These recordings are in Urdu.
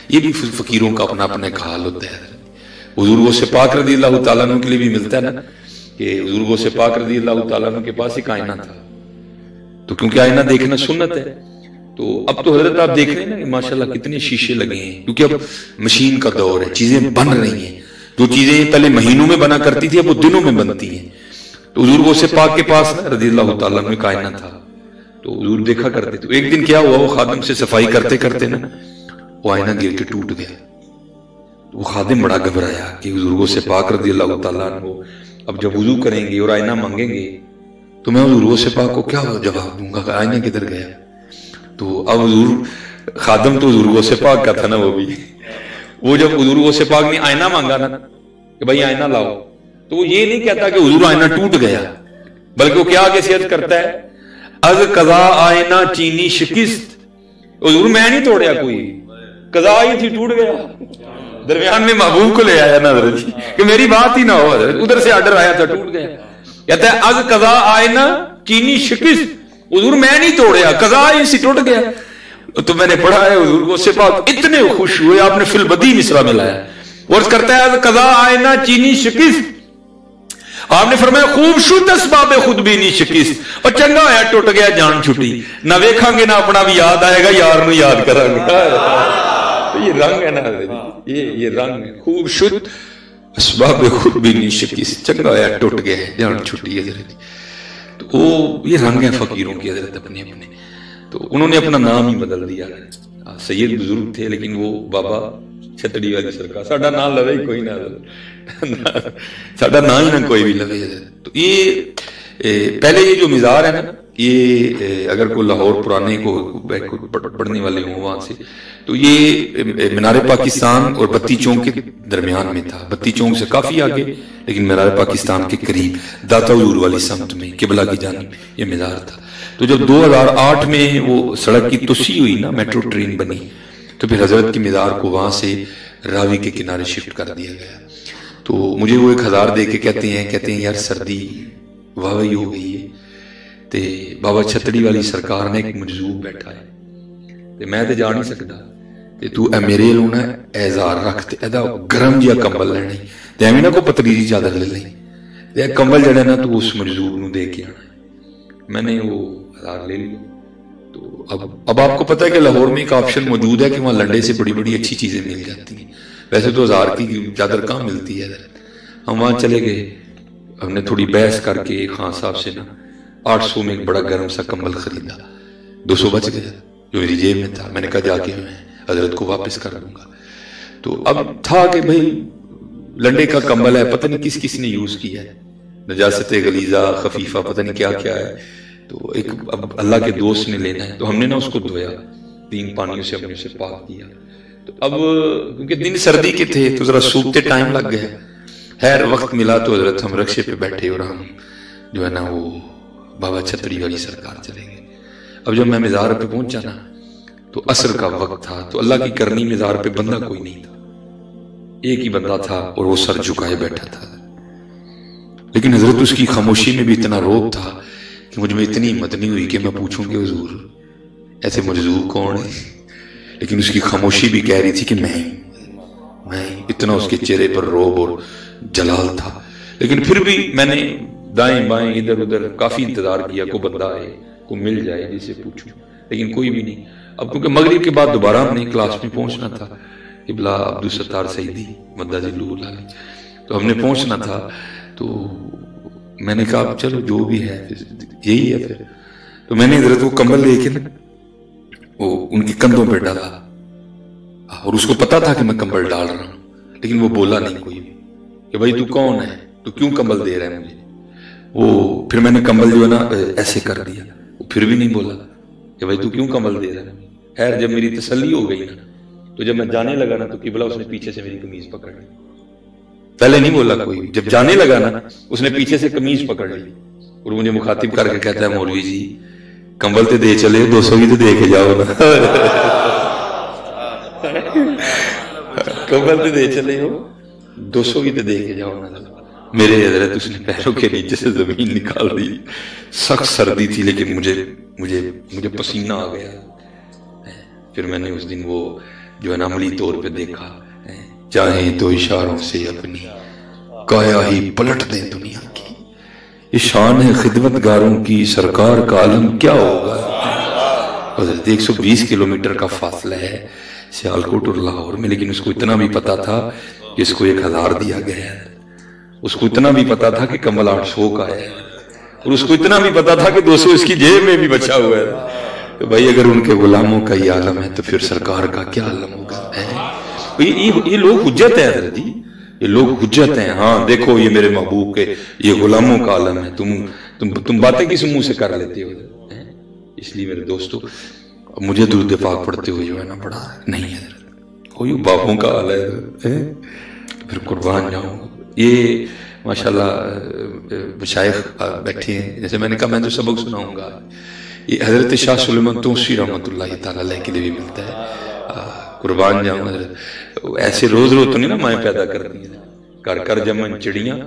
یہ بھی فقیروں کا اپنا اپنا ایک حال ہوتا ہے. حضور غوث پاک رضی اللہ تعالیٰ عنہ کے لیے بھی ملتا ہے نا کہ حضور غوث پاک رضی اللہ تعالیٰ عنہ کے پاس ایک آئینہ تھا، تو کیونکہ آئینہ دیکھنا سنت ہے، تو اب تو حضرت آپ دیکھ رہے ہیں نا کہ ماشاءاللہ کتنے شیشے لگے ہیں، کیونکہ اب مشین کا دور ہے، چیزیں بن رہی ہیں. جو چیزیں پہلے مہینوں میں بنا کرتی تھی اب وہ دنوں میں بنتی ہیں. تو حضور غوث پاک کے پاس نا رضی اللہ تعالیٰ عنہ ایک آئینہ تھا، تو حضور دیکھا کرتے. تو ایک دن کیا ہوا، وہ خادم سے صفائی کرتے کرتے نا وہ آئینہ گر کے ٹوٹ گیا. وہ خادم بڑا گھبرایا کہ حضور غوث پاک رضی اللہ تعالیٰ عنہ اب جب وضو کریں گے اور آئینہ مانگیں گے تو میں حضور غوث پاک کو کیا جواب دوں گا کہ آئینہ کدھر گیا. تو اب حضور خادم تو حضور غوث پاک کا تھا نا، وہ جب حضور غوث پاک نے آئینہ مانگا نا کہ بھائی آئینہ لاؤ، تو وہ یہ نہیں کہتا کہ حضور آئینہ ٹوٹ گیا، بلکہ وہ کیا آگے سے عرض کرتا ہے از قضا آئینہ چینی شکست. حضور میں نہیں توڑیا، کوئی قضا ہی تھی ٹوٹ گیا. درمیان میں محبوب کو لے آیا نا حضرت جی کہ میری بات ہی نہ ہو، ادھر سے آرڈر آیا تھا ٹوٹ گیا. کہتا ہے از قضا آئینہ چینی شکست، حضور میں نہیں توڑیا، قضا ہی سے ٹوٹ گیا. تو میں نے پڑھا ہے حضور غوث پاک اتنے خوش ہوئے، آپ نے فی البدی مصرع میں لایا اور کرتا ہے قضا آئینہ چینی شکست. آپ نے فرمایا خوب شد اسباب خود بھی نہیں شکست، اور چنگا ہوا ٹوٹ گیا جان چھٹی، نہ ویکھاں گے نہ اپنا بھی یاد آئے گا، یار نو یاد کریں گے. تو یہ رنگ ہے نا، یہ رنگ ہے، خوب شد اسباب خود بھی نہیں شکست، چنگا ہوا ٹوٹ گیا جان چھٹی. حضرت تو یہ رنگ ہے فقیروں کی حضرت اپنے اپنے. تو انہوں نے اپنا نام ہی بدل دیا. سید بزرگ تھے لیکن وہ بابا چھتڑی والی سرکار، ساڈا نام لوے ہی کوئی نہ، ساڈا نام ہی نہ کوئی بھی لوے. تو یہ پہلے یہ جو مزار ہے نا، یہ اگر کوئی لاہور پرانے کو پڑھنے والے ہوں وہاں سے، تو یہ مینار پاکستان اور بتی چونک کے درمیان میں تھا. بتی چونک سے کافی آگے لیکن مینار پاکستان کے قریب داتا حضور والی سمت میں قبلہ کی جانب یہ مزار تھا. تو جب 2008 میں وہ سڑک کی توسیع ہوئی نا، میٹرو ٹرین بنی، تو پھر حضرت کی مزار کو وہاں سے راوی کے کنارے شفٹ کر دیا گیا. تو مجھے وہ 1000 دے کے کہتے ہیں یار سردی واہی ہو گئی ہے، تے بابا چھتڑی والی سرکار نے ایک مجذوب بیٹھا ہے تے میں تے جا نہیں سکتا، تے تو اے میرے لوں نا اعزار رکھ تے ادا گرم جیا کمبل لینا تے ایویں نہ کو پتلی جی چادر لے لیں تے کمبل جڑا نا تو اس مجذوب نو دے کے آنا. میں نے وہ 1000 لے لیا. تو اب آپ کو پتہ ہے کہ لاہور میں ایک آپشن موجود ہے کہ وہاں لنڈے سے بڑی بڑی اچھی چیزیں مل جاتی ہیں. ویسے تو 1000 کی چادر کہاں ملتی ہے. ہم وہاں چلے گئے، ہم نے تھوڑی بحث کر کے خان صاحب سے نا 800 میں ایک بڑا گرم سا کمبل خریدا. 200 بچ گیا جو میری جیب میں تھا. میں نے کہا جا کے میں حضرت کو واپس کر دوں گا. تو اب تھا کہ بھئی لنڈے کا کمبل ہے، پتہ نہیں کس نے یوز کیا ہے، نجاست غلیظہ خفیفہ پتہ نہیں کیا ہے. تو ایک اب اللہ کے دوست نے لینا ہے، تو ہم نے نا اس کو دھویا 3 پانیوں سے اپنے سے پاک کیا. تو اب کیونکہ دن سردی کے تھے تو ذرا سوکھتے ٹائم لگ گیا. خیر وقت ملا تو حضرت ہم رکشے پہ بیٹھے اور ہم جو ہے نا وہ بابا چھتڑی والی سرکار چلے گئے. اب جب میں مزار پہ پہنچا نا تو عصر کا وقت تھا. تو اللہ کی کرنی مزار پہ بندہ کوئی نہیں تھا، ایک ہی بندہ تھا اور وہ سر جھکائے بیٹھا تھا. لیکن حضرت اس کی خاموشی میں بھی اتنا روب تھا کہ مجھ میں اتنی ہمت نہیں ہوئی کہ میں پوچھوں کہ حضور ایسے مجذوب کون ہے. لیکن اس کی خاموشی بھی کہہ رہی تھی کہ میں اتنا اس کے چہرے پر روب اور جلال تھا. لیکن پھر بھی میں نے دائیں بائیں ادھر ادھر کافی انتظار کیا کو بندہ آئے کو مل جائے جسے پوچھوں، لیکن کوئی بھی نہیں. اب کیونکہ مغرب کے بعد دوبارہ ہم نے کلاس میں پہنچنا تھا، قبلہ عبدالستار سعیدی مدہ ذلہ اللہ، تو ہم نے پہنچنا تھا. تو میں نے کہا چلو جو بھی ہے یہی ہے. پھر تو میں نے حضرت وہ کمبل لے کے نا وہ ان کی کندھوں پہ ڈالا اور اس کو پتا تھا کہ میں کمبل ڈال رہا ہوں، لیکن وہ بولا نہیں کوئی بھی کہ بھائی تو کون ہے، تو کیوں کمبل دے رہا ہے مجھے. وہ پھر میں نے کمبل جو ہے نا ایسے کر دیا، وہ پھر بھی نہیں بولا کہ بھائی تو کیوں کمبل دے رہا ہے. خیر جب میری تسلی ہو گئی نا تو جب میں جانے لگا نا تو قبلہ اس نے پیچھے سے میری قمیض پکڑ لی. پہلے نہیں بولا کوئی، جب جانے لگا نا اس نے پیچھے سے قمیض پکڑ لی اور مجھے مخاطب کر کے کہتا ہے مولوی جی کمبل تے دے چلے 200 بھی تو دے کے جاؤ نا. کمبل تے دے چلے ہو 200 بھی تو دے کے جاؤ نا. میرے حضرت اس نے پیروں کے نیچے سے زمین نکال دی. سخت سردی تھی لیکن مجھے پسینہ آ گیا. پھر میں نے اس دن وہ جو ہے نا عملی طور پہ دیکھا، چاہیں تو اشاروں سے اپنی کایا ہی پلٹ دیں دنیا کی، یہ شان ہے خدمت گاروں کی، سرکار کا عالم کیا ہوگا۔ 120 کلومیٹر کا فاصلہ ہے سیالکوٹ اور لاہور میں، لیکن اس کو اتنا بھی پتا تھا کہ اس کو 1000 دیا گیا ہے، اس کو اتنا بھی پتا تھا کہ کمل 800 کا ہے، اور اس کو اتنا بھی پتا تھا کہ 200 اس کی جیب میں بھی بچا ہوا ہے۔ تو بھائی اگر ان کے غلاموں کا یہ عالم ہے تو پھر سرکار کا کیا عالم ہوگا؟ یہ لوگ حجت ہے حضرت جی، یہ لوگ حجت ہیں۔ ہاں دیکھو یہ میرے محبوب کے یہ غلاموں کا عالم ہے، تم باتیں کس منہ سے کر لیتے ہو؟ اس لیے میرے دوستو مجھے درود پاک پڑھتے ہوئے جو ہے نا بڑا نہیں ہے، کوئی باپوں کا حال ہے پھر قربان جاؤں۔ یہ ماشاءاللہ مشائخ بیٹھے ہیں، جیسے میں نے کہا میں تو سبق سناؤں گا، یہ حضرت شاہ سلیمان توسی رحمۃ اللہ تعالی علیہ کے لیے بھی ملتا ہے، قربان جاؤں حضرت۔ ایسے روز روز تو نہیں نا مائیں پیدا کرتی ہیں، کر کر جمن چڑیاں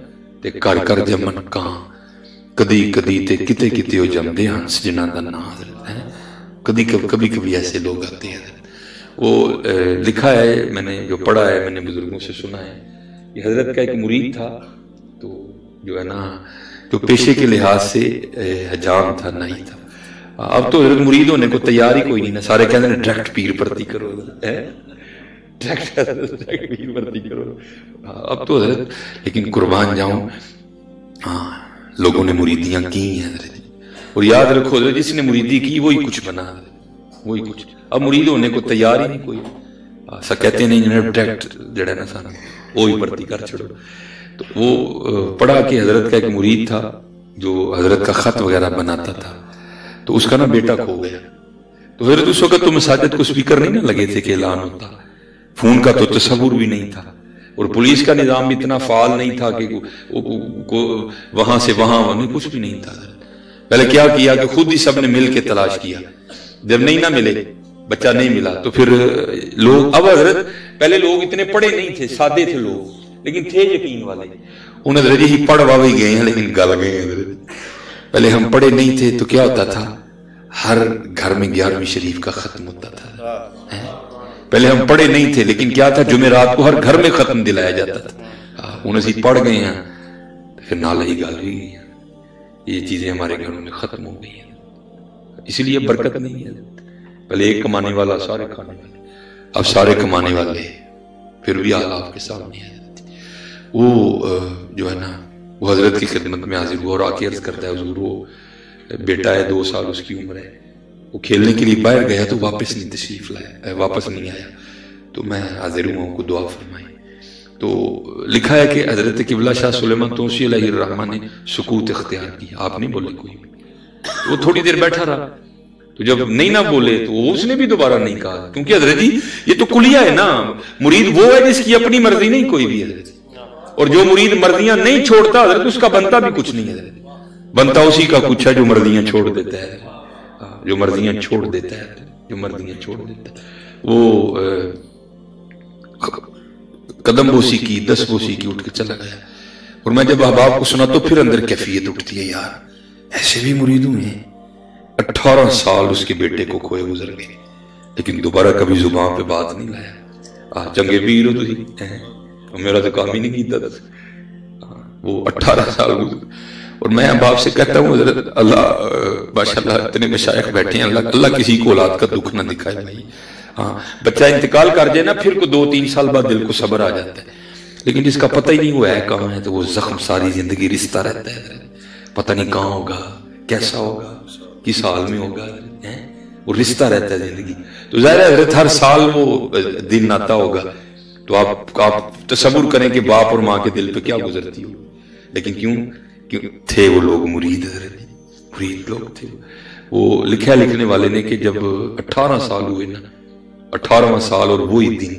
تے کر کر جمن کہاں، کدی کدی تے کتے کتے ہو جمدے ہنس جنہاں دا نا حضرت ہے۔ کبھی کبھی ایسے لوگ آتے ہیں حضرت۔ وہ لکھا ہے، میں نے جو پڑھا ہے، میں نے بزرگوں سے سنا ہے، یہ حضرت کا ایک مرید تھا، تو جو ہے نا جو پیشے کے لحاظ سے حجام تھا، نہیں تھا۔ اب تو حضرت مرید ہونے کو تیار ہی کوئی نہیں نا، سارے کہتے ہیں ڈائریکٹ پیر بھرتی کرو، ڈائریکٹ پیر بھرتی کرو۔ اب تو حضرت لیکن قربان جاؤں، ہاں لوگوں نے مریدیاں کی ہیں حضرت، اور یاد رکھو حضرت جس نے مریدی کی وہی کچھ بنا، وہی کچھ۔ اب مرید ہونے کو تیار ہی نہیں کوئی، ایسا کہتے نہیں جنہیں ڈائریکٹ جڑا نا سارا وہی بھرتی کر چھوڑو۔ تو وہ پڑھا کہ حضرت کا ایک مرید تھا جو حضرت کا خط وغیرہ بناتا تھا، تو اس کا نا بیٹا کھو گیا۔ تو حضرت اس وقت تو مساجد کو سپیکر نہیں نہ لگے تھے کہ اعلان ہوتا، فون کا تو تصور بھی نہیں تھا، اور پولیس کا نظام بھی اتنا فعال نہیں تھا کہ وہاں سے وہاں کچھ بھی نہیں تھا۔ پہلے کیا کیا کہ خود ہی سب نے مل کے تلاش کیا، جب نہیں نہ ملے، بچہ نہیں ملا، تو پھر لوگ، اب حضرت پہلے لوگ اتنے پڑھے نہیں تھے، سادے تھے لوگ، لیکن تھے یقین والے، انہیں حضرت یہی پڑھ واوی گئے ہیں لیکن گل گئے ہیں حضرت۔ پہلے ہم پڑھے نہیں تھے تو کیا ہوتا تھا، ہر گھر میں 11ویں شریف کا ختم ہوتا تھا۔ پہلے ہم پڑھے نہیں تھے لیکن کیا تھا، جمعرات کو ہر گھر میں ختم دلایا جاتا تھا، انہیں سے پڑھ گئے ہیں تو پھر نالہ ہی گال ہوئی گئی ہیں، یہ چیزیں ہمارے گھروں میں ختم ہو گئی ہیں، اسی لیے برکت نہیں ہے۔ پہلے ایک کمانے والا سارے کھانے والے، اب سارے کمانے والے، پھر بھی حال آپ کے سامنے ہے۔ وہ جو ہے نا وہ حضرت کی خدمت میں حاضر ہوا اور آ کے عرض کرتا ہے، حضور وہ بیٹا ہے 2 سال اس کی عمر ہے، وہ کھیلنے کے لیے باہر گیا تو واپس نہیں تشریف لایا، واپس نہیں آیا، تو میں حاضر ہوں ان کو دعا فرمائی۔ تو لکھا ہے کہ حضرت قبلہ شاہ سلیمان توسی علیہ الرحمہ نے سکوت اختیار کی، آپ نہیں بولے کوئی بھی، وہ تھوڑی دیر بیٹھا رہا، تو جب نہیں نہ بولے تو اس نے بھی دوبارہ نہیں کہا، کیونکہ حضرت جی یہ تو کلیہ ہے نا، مرید وہ ہے جس کی اپنی مرضی نہیں کوئی بھی حضرت، اور جو مرید مرضیاں نہیں چھوڑتا حضرت اس کا بنتا بھی کچھ نہیں ہے، بنتا اسی کا کچھ ہے جو مرضیاں چھوڑ دیتا ہے، جو مرضیاں چھوڑ دیتا ہے، جو مرضیاں چھوڑ دیتا ہے۔ وہ قدم بوسی کی، 10 بوسی کی، اٹھ کے چلا گیا، اور میں جب احباب کو سنا تو پھر اندر کیفیت اٹھتی ہے، یار ایسے بھی مرید ہوئے ہیں۔ 18 سال اس کے بیٹے کو کھوئے گزر گئے، لیکن دوبارہ کبھی زبان پہ بات نہیں لایا، چنگے پیر ہو تسی، میرا تو کام ہی نہیں کیتا تھا۔ وہ 18 سال گزر، اور میں احباب سے کہتا ہوں حضرت اللہ ماشاءاللہ اتنے مشائخ بیٹھے ہیں، اللہ کسی کو اولاد کا دکھ نہ دکھائے بھائی۔ ہاں بچہ انتقال کر جائے نا پھر کو 2-3 سال بعد دل کو صبر آ جاتا ہے، لیکن جس کا پتہ ہی نہیں ہوا ہے کہاں ہے تو وہ زخم ساری زندگی رشتہ رہتا ہے، پتہ نہیں کہاں ہوگا، کیسا ہوگا، کس حال میں ہوگا، وہ رشتہ رہتا ہے زندگی۔ تو ظاہر ہے حضرت ہر سال وہ دن آتا ہوگا، تو آپ تصور کریں کہ باپ اور ماں کے دل پہ کیا گزرتی ہو، لیکن کیوں تھے وہ لوگ مرید، حضرت مرید لوگ تھے۔ وہ لکھا لکھنے والے نے کہ جب 18 سال ہوئے نا، 18واں سال اور وہی دن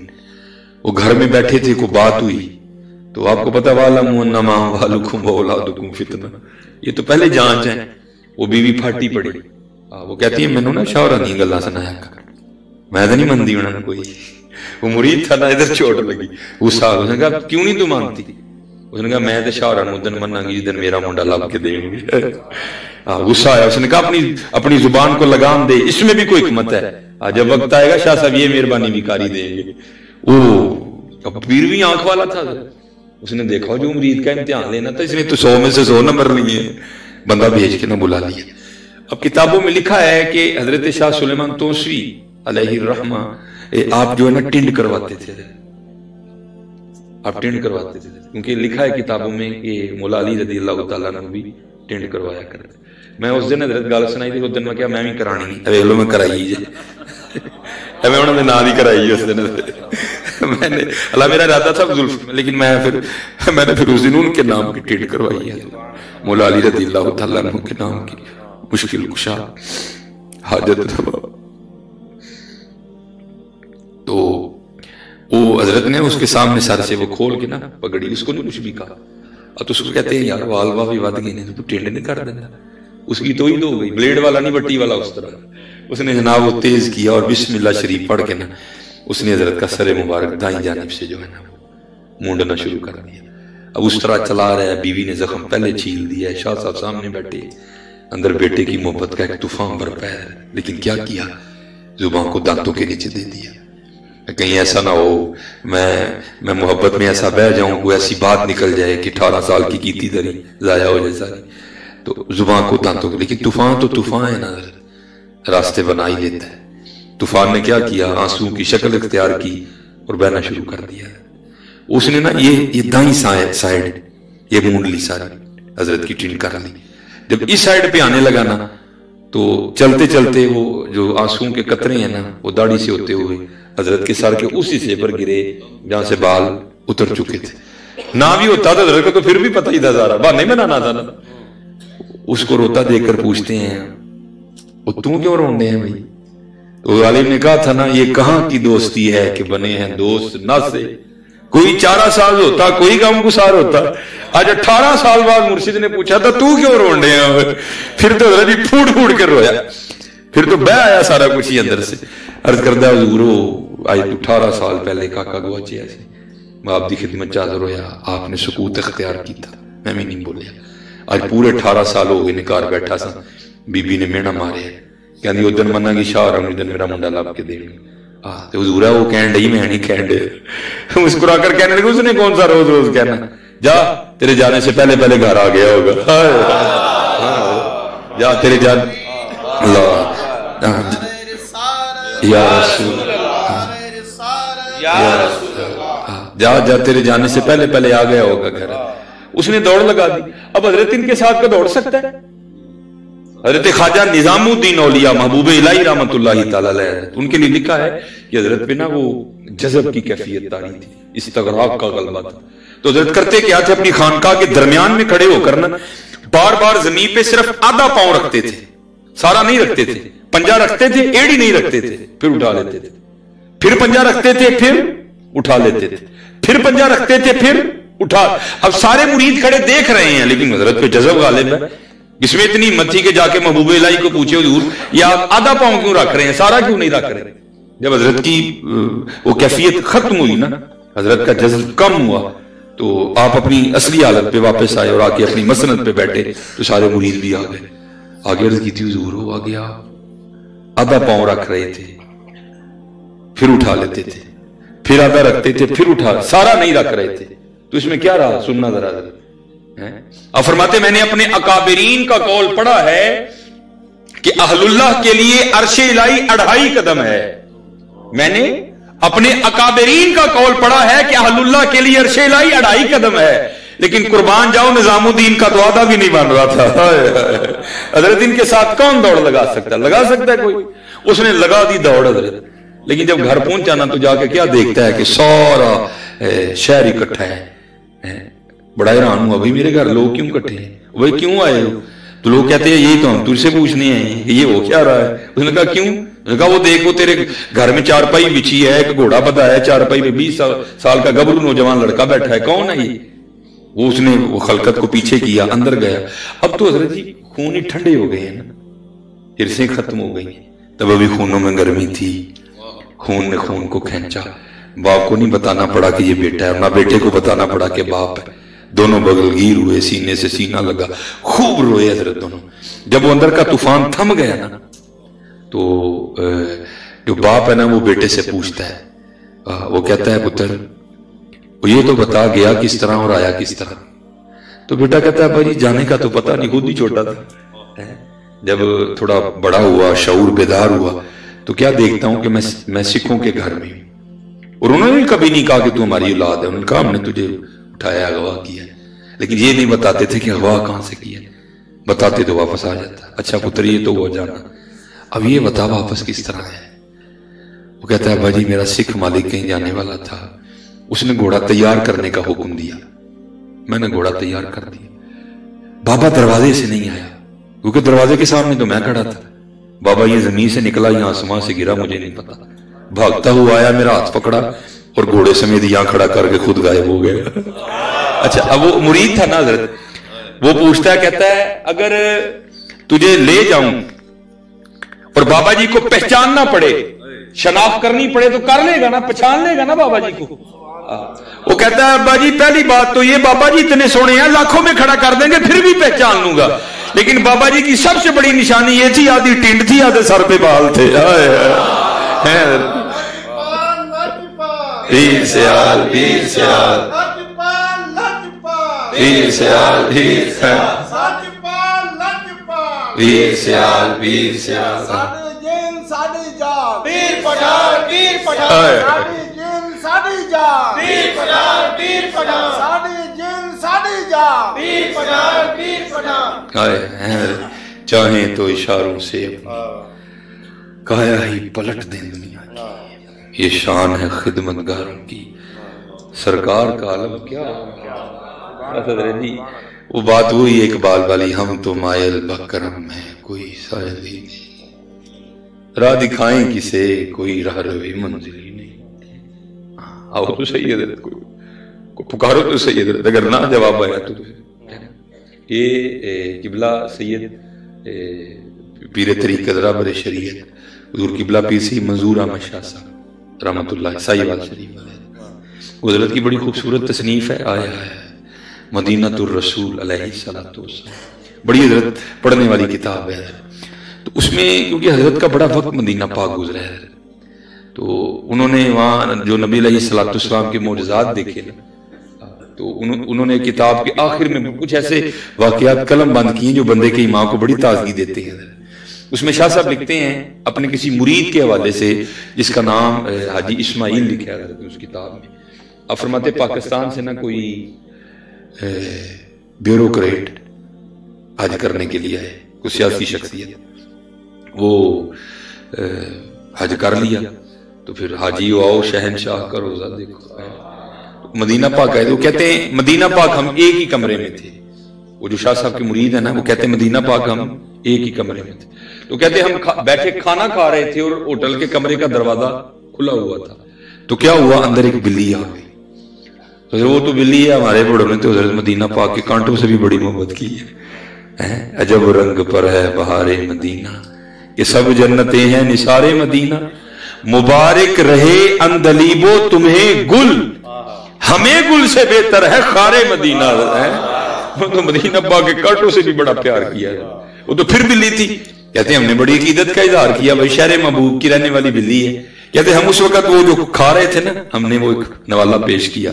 وہ گھر میں بیٹھے تھے، کو بات ہوئی تو آپ کو پتا وَعْلَمُوا أَنَّمَا أَمْوَالُكُمْ وَأَوْلَادُكُمْ فِتْنَةٌ، یہ تو پہلے جانچ ہے۔ وہ بیوی پھاٹی پڑی، وہ کہتی ہے مینوں نا شوہر نہیں گلا سنایا کر، میں تو نہیں مانتی انہوں نے کوئی، وہ مرید تھا نا، ادھر چوٹ لگی، غصہ آ گیا، اس نے کہا کیوں نہیں تو مانتی؟ اس نے کہا میں تو شوہر ہوں، ادھر مننا گی جدھر میرا منڈا لب کے دیں گے۔ غصہ آیا، اس نے کہا اپنی زبان کو لگام دے، اس میں بھی کوئی حکمت ہے، جب وقت آئے گا شاہ صاحب یہ مہربانی بھی کاری دیں گے. وہ پیر بھی آنکھ والا تھا، اس نے دیکھا جو مرید کا امتحان لینا تھا، اس نے تو 100 میں سے 100 نمبر لیے، بندہ بھیج کے نہ بلا لیا. اب کتابوں میں لکھا ہے کہ حضرت شاہ سلیمان توسوی علیہ الرحمہ آپ جو ہے نا ٹنڈ کرواتے تھے، آپ ٹنڈ کرواتے تھے، کیونکہ لکھا ہے کتابوں میں کہ مولا علی رضی اللہ تعالیٰ نے بھی ٹنڈ کروایا کرتے. میں اس دن حضرت گل سنائی تھی، اس دن میں کیا میں بھی کرانی نہیں، ابھی لو میں کرائی جی، میں انہوں نے نام ہی کرائی اس دن. میں نے اللہ میرا ارادہ تھا زلف میں، لیکن میں نے پھر اس دن ان کے نام کی ٹنڈ کروائی ہے، مولا علی رضی اللہ تعالیٰ عنہ کے نام کی، مشکل کشا حاجت روا. تو وہ حضرت نے اس کے سامنے سر سے وہ کھول کے نا پگڑی، اس کو نہیں کچھ بھی کہا. اب تو اس کو کہتے ہیں یار والوا بھی ود گئے تو ٹینڈ نہیں کر دینا، اس کی تو ہی دو گئی، بلیڈ والا نہیں بٹی والا اس طرح. اس نے جناب وہ تیز کیا اور بسم اللہ شریف پڑھ کے نا اس نے حضرت کا سر مبارک دائیں جانب سے جو ہے نا مونڈنا شروع کر دیا. اب اس طرح چلا رہا ہے، بیوی نے زخم پہلے چھیل دیا ہے، شاہ صاحب سامنے بیٹھے، اندر بیٹے کی محبت کا ایک طوفان برپا ہے، لیکن کیا کیا، زبان کو دانتوں کے نیچے دے دیا. کہیں ایسا نہ ہو میں محبت میں ایسا بہ جاؤں، کوئی ایسی بات نکل جائے کہ 18 سال کی کیتی دری ضائع ہو جائے ساری. تو زبان کو دانتوں کے، لیکن طوفان تو طوفان ہے نا، راستے بنا ہی لیتا ہے. طوفان نے کیا کیا، آنسو کی شکل اختیار کی اور بہنا شروع کر دیا. اس نے نا یہ دائیں سائیڈ یہ مونڈ لی ساری، حضرت کی ٹنڈ کر لی. جب اس سائیڈ پہ آنے لگا نا تو چلتے چلتے وہ جو آنسو کے قطرے ہیں نا وہ داڑھی سے ہوتے ہوئے حضرت کے سر کے اسی حصے پر گرے جہاں سے بال اتر چکے تھے. نہ بھی ہوتا تھا حضرت کو تو پھر بھی پتہ ہی تھا سارا، بات نہیں بنانا تھا نا. اس کو روتا دیکھ کر پوچھتے ہیں وہ تم کیوں رونے ہیں بھائی؟ تو غالب نے کہا تھا نا یہ کہاں کی دوستی ہے کہ بنے ہیں دوست نہ سے. کوئی 4 سال ہوتا، کوئی غم گسار ہوتا. آج 18 سال بعد مرشد نے پوچھا تھا تو کیوں رونے ہیں؟ پھر تو حضرت جی پھوٹ پھوٹ کر رویا، پھر تو بہ آیا سارا کچھ ہی اندر سے. عرض کردہ حضور آج 18 سال پہلے کاکا گواچیا سے باپ دی خدمت چاہتا رویا، آپ نے سکوت اختیار کی تھا، میں بھی نہیں بولیا. آج پورے 18 سال ہو گئے نکار بیٹھا سا، بی بی نے مینا مارے کہندی ادھر منا کی شاہ رہا ادھر میرا منڈا لاب کے دے تو حضور ہے وہ کہن ڈئی میں نہیں کہن ڈے. مسکرا کر کہنے لگے اس نے کون سا روز روز کہنا، جا تیرے جانے سے پہلے پہلے گھر آ گیا ہوگا، جا تیرے جان اللہ یا رسول جا جا تیرے جانے سے پہلے پہلے آ گیا ہوگا گھر. اس نے دوڑ لگا دی. اب حضرت ان کے ساتھ کا دوڑ سکتا ہے؟ حضرت خواجہ نظام الدین اولیاء محبوب الہی رحمت اللہ تعالی علیہ ان کے لیے لکھا ہے کہ حضرت پہ نا وہ جذب کی کیفیت تاری تھی، استغراق کا غلبہ تھا. تو حضرت کرتے کیا تھے، اپنی خانقاہ کے درمیان میں کھڑے ہو کر نا بار بار زمین پہ صرف آدھا پاؤں رکھتے تھے، سارا نہیں رکھتے تھے. پنجا رکھتے تھے، ایڑی نہیں رکھتے تھے، پھر اٹھا لیتے تھے. پھر پنجا رکھتے تھے، پھر اٹھا لیتے تھے. پھر پنجا رکھتے تھے، پھر اٹھا. اب سارے مرید کھڑے دیکھ رہے ہیں لیکن حضرت پہ جذب غالب ہے. اس میں اتنی ہمت تھی کہ جا کے محبوب الہی کو پوچھے حضور یہ آپ آدھا پاؤں کیوں رکھ رہے ہیں، سارا کیوں نہیں رکھ رہے؟ جب حضرت کی وہ کیفیت ختم ہوئی نا، حضرت کا جذب کم ہوا تو آپ اپنی اصلی حالت پہ واپس آئے اور آ کے اپنی مسند پہ بیٹھے تو سارے مرید بھی آ گئے. آگے عرض کی تھی حضور ہو آگے آپ آدھا پاؤں رکھ رہے تھے پھر اٹھا لیتے تھے، پھر آدھا رکھتے تھے پھر اٹھا، سارا نہیں رکھ رہے تھے. تو اس میں کیا رہا سننا ذرا ذرا. اب فرماتے میں نے اپنے اکابرین کا قول پڑھا ہے کہ اہل اللہ کے لیے عرش الہی 2.5 قدم ہے. میں نے اپنے اکابرین کا قول پڑھا ہے کہ اہل اللہ کے لیے عرش الہی 2.5 قدم ہے، لیکن قربان جاؤ نظام الدین کا تو آدھا بھی نہیں بن رہا تھا. حضرت ان کے ساتھ کون دوڑ لگا سکتا ہے کوئی؟ اس نے لگا دی دوڑ حضرت. لیکن جب گھر پہنچانا تو جا کے کیا دیکھتا ہے کہ سارا شہر اکٹھا ہے. بڑا حیران ہوا بھائی میرے گھر لوگ کیوں اکٹھے ہیں، بھائی کیوں آئے ہو؟ تو لوگ کہتے ہیں یہی تو ہم تجھ سے پوچھنے آئے ہیں یہ ہو کیا رہا ہے. اس نے کہا کیوں؟ اس نے کہا وہ دیکھو تیرے گھر میں 4 پائی بچھی ہے، ایک گھوڑا بندھا ہے 4 پائی میں 20 سال کا گبرو نوجوان لڑکا بیٹھا ہے، کون ہے یہ؟ وہ اس نے وہ خلقت کو پیچھے کیا، اندر گیا. اب تو حضرت جی خون ہی ٹھنڈے ہو گئے ہیں نا، ہرسیں ختم ہو گئی ہیں. تب ابھی خونوں میں گرمی تھی، خون نے خون کو کھینچا. باپ کو نہیں بتانا پڑا کہ یہ بیٹا ہے، نہ بیٹے کو بتانا پڑا کہ باپ ہے. دونوں بغل گیر ہوئے، سینے سے سینہ لگا، خوب روئے حضرت دونوں. جب وہ اندر کا طوفان تھم گیا نا تو جو باپ ہے نا وہ بیٹے سے پوچھتا ہے, وہ کہتا ہے پتر یہ تو بتا گیا کس طرح اور آیا کس طرح. تو بیٹا کہتا ہے بھائی جانے کا تو پتہ نہیں, خود ہی چھوٹا تھا. جب تھوڑا بڑا ہوا, شعور بیدار ہوا, تو کیا دیکھتا ہوں کہ میں سکھوں کے گھر میں ہوں, اور انہوں نے کبھی نہیں کہا کہ تو ہماری اولاد ہے. انہوں نے کہا ہم نے تجھے اٹھایا, اغوا کیا, لیکن یہ نہیں بتاتے تھے کہ اغوا کہاں سے کیا. بتاتے تو واپس آ جاتا. اچھا پتر یہ تو وہ جانا, اب یہ بتا واپس کس طرح ہے. وہ کہتا ہے بھائی میرا سکھ مالک کہیں جانے والا تھا, اس نے گھوڑا تیار کرنے کا حکم دیا, میں نے گھوڑا تیار کر دیا. بابا دروازے سے نہیں آیا کیونکہ دروازے کے سامنے تو میں کھڑا تھا. بابا یہ زمین سے نکلا یا آسمان سے گرا مجھے نہیں پتا, بھاگتا ہوا آیا, میرا ہاتھ پکڑا اور گھوڑے سمیت یہاں کھڑا کر کے خود غائب ہو گیا. اچھا اب وہ مرید تھا نا حضرت, وہ پوچھتا ہے, کہتا ہے اگر تجھے لے جاؤں اور بابا جی کو پہچاننا پڑے, شناخت کرنی پڑے تو کر لے گا نا, پہچان لے گا نا بابا جی کو. وہ کہتا ہے ابا جی پہلی بات تو یہ بابا جی اتنے سونے ہیں, لاکھوں میں کھڑا کر دیں گے پھر بھی پہچان لوں گا, لیکن بابا جی کی سب سے بڑی نشانی یہ تھی آدھی ٹینڈ تھی آدھے سر پہ بال تھے. پیر سیال پیر سیال پیر سیال پیر سیال پیر سیال پیر پٹھان پیر پٹھان ساڈی جن ساڈی جان پیر پٹھان پیر پٹھان ساڈی جن ساڈی جان پیر پٹھان پیر پٹھان. چاہیں تو اشاروں سے کایا ہی پلٹ دیں دنیا کی, یہ شان ہے خدمتگاروں کی. سرکار کا عالم کیا جی, وہ بات وہی اقبال والی, ہم تو مائل بکرم ہیں کوئی سائل ہی نہیں, راہ دکھائیں کسے کوئی راہ روی منزل ہی نہیں. آؤ تو سید ہے, کوئی پکارو تو سید ہے, اگر نہ جواب آیا تو. یہ قبلہ سید پیر طریقت رہبر شریعت حضور قبلہ پیر سی منظور احمد شاہ صاحب رحمۃ اللہ سائی وال شریف, حضرت کی بڑی خوبصورت تصنیف ہے آیا ہے مدینۃ الرسول علیہ الصلوۃ والسلام, بڑی حضرت پڑھنے والی کتاب ہے. تو اس میں کیونکہ حضرت کا بڑا وقت مدینہ پاک گزرا ہے, تو انہوں نے وہاں جو نبی علیہ الصلوۃ والسلام کے معجزات دیکھے, تو انہوں نے کتاب کے آخر میں کچھ ایسے واقعات قلم بند کیے جو بندے کی ایمان کو بڑی تازگی دیتے ہیں. اس میں شاہ صاحب لکھتے ہیں اپنے کسی مرید کے حوالے سے جس کا نام حاجی اسماعیل لکھا ہے اس کتاب میں. اب فرماتے پاکستان سے نہ کوئی بیوروکریٹ حج کرنے کے لیے ہے, کوئی سیاسی شخصیت, وہ حج کر لیا تو پھر حاجی آؤ شہنشاہ کا روزہ دیکھو, مدینہ پاک ہے. وہ کہتے ہیں مدینہ پاک ہم ایک ہی کمرے میں تھے, وہ جو شاہ صاحب کے مرید ہیں نا وہ کہتے ہیں مدینہ پاک ہم ایک ہی کمرے میں تھے. تو کہتے ہیں ہم بیٹھے کھانا کھا رہے تھے اور ہوٹل کے کمرے کا دروازہ کھلا ہوا تھا, تو کیا ہوا اندر ایک بلی آ گئی. تو وہ تو بلی ہے, ہمارے بڑوں نے تو حضرت مدینہ پاک کے کانٹوں سے بھی بڑی محبت کی ہے. عجب رنگ پر ہے بہار مدینہ, یہ سب جنتیں ہیں نثار مدینہ, مبارک رہے اندلیبو تمہیں گل, ہمیں گل سے بہتر ہے خار مدینہ. وہ تو مدینہ پاک کے کانٹوں سے بھی بڑا پیار کیا ہے. وہ تو پھر بلی تھی, کہتے ہیں ہم نے بڑی عقیدت کا اظہار کیا, بھائی شہر محبوب کی رہنے والی بلی ہے. کہتے ہیں ہم اس وقت وہ جو کھا رہے تھے نا, ہم نے وہ ایک نوالہ پیش کیا,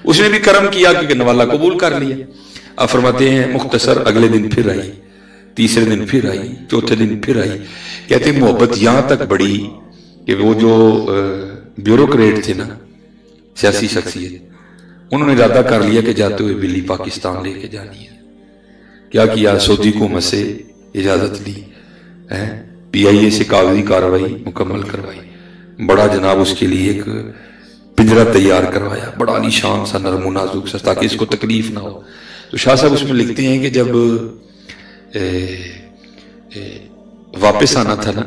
اس نے بھی کرم کیا کہ نوالہ قبول کر لیا. آپ فرماتے ہیں مختصر اگلے دن پھر آئی, تیسرے دن پھر آئی, چوتھے دن پھر آئی. کہتے ہیں محبت یہاں تک بڑی کہ وہ جو بیوروکریٹ تھے نا, سیاسی شخصیت, انہوں نے ارادہ کر لیا کہ جاتے ہوئے بلی پاکستان لے کے جانی ہے. کیا سعودی حکومت سے اجازت لی, پی آئی اے سے کاغذی کارروائی مکمل کروائی, بڑا جناب اس کے لیے ایک پنجرہ تیار کروایا, بڑا عالی شان سا نرم و نازک سا, تاکہ اس کو تکلیف نہ ہو. تو شاہ صاحب اس میں لکھتے ہیں کہ جب واپس آنا تھا نا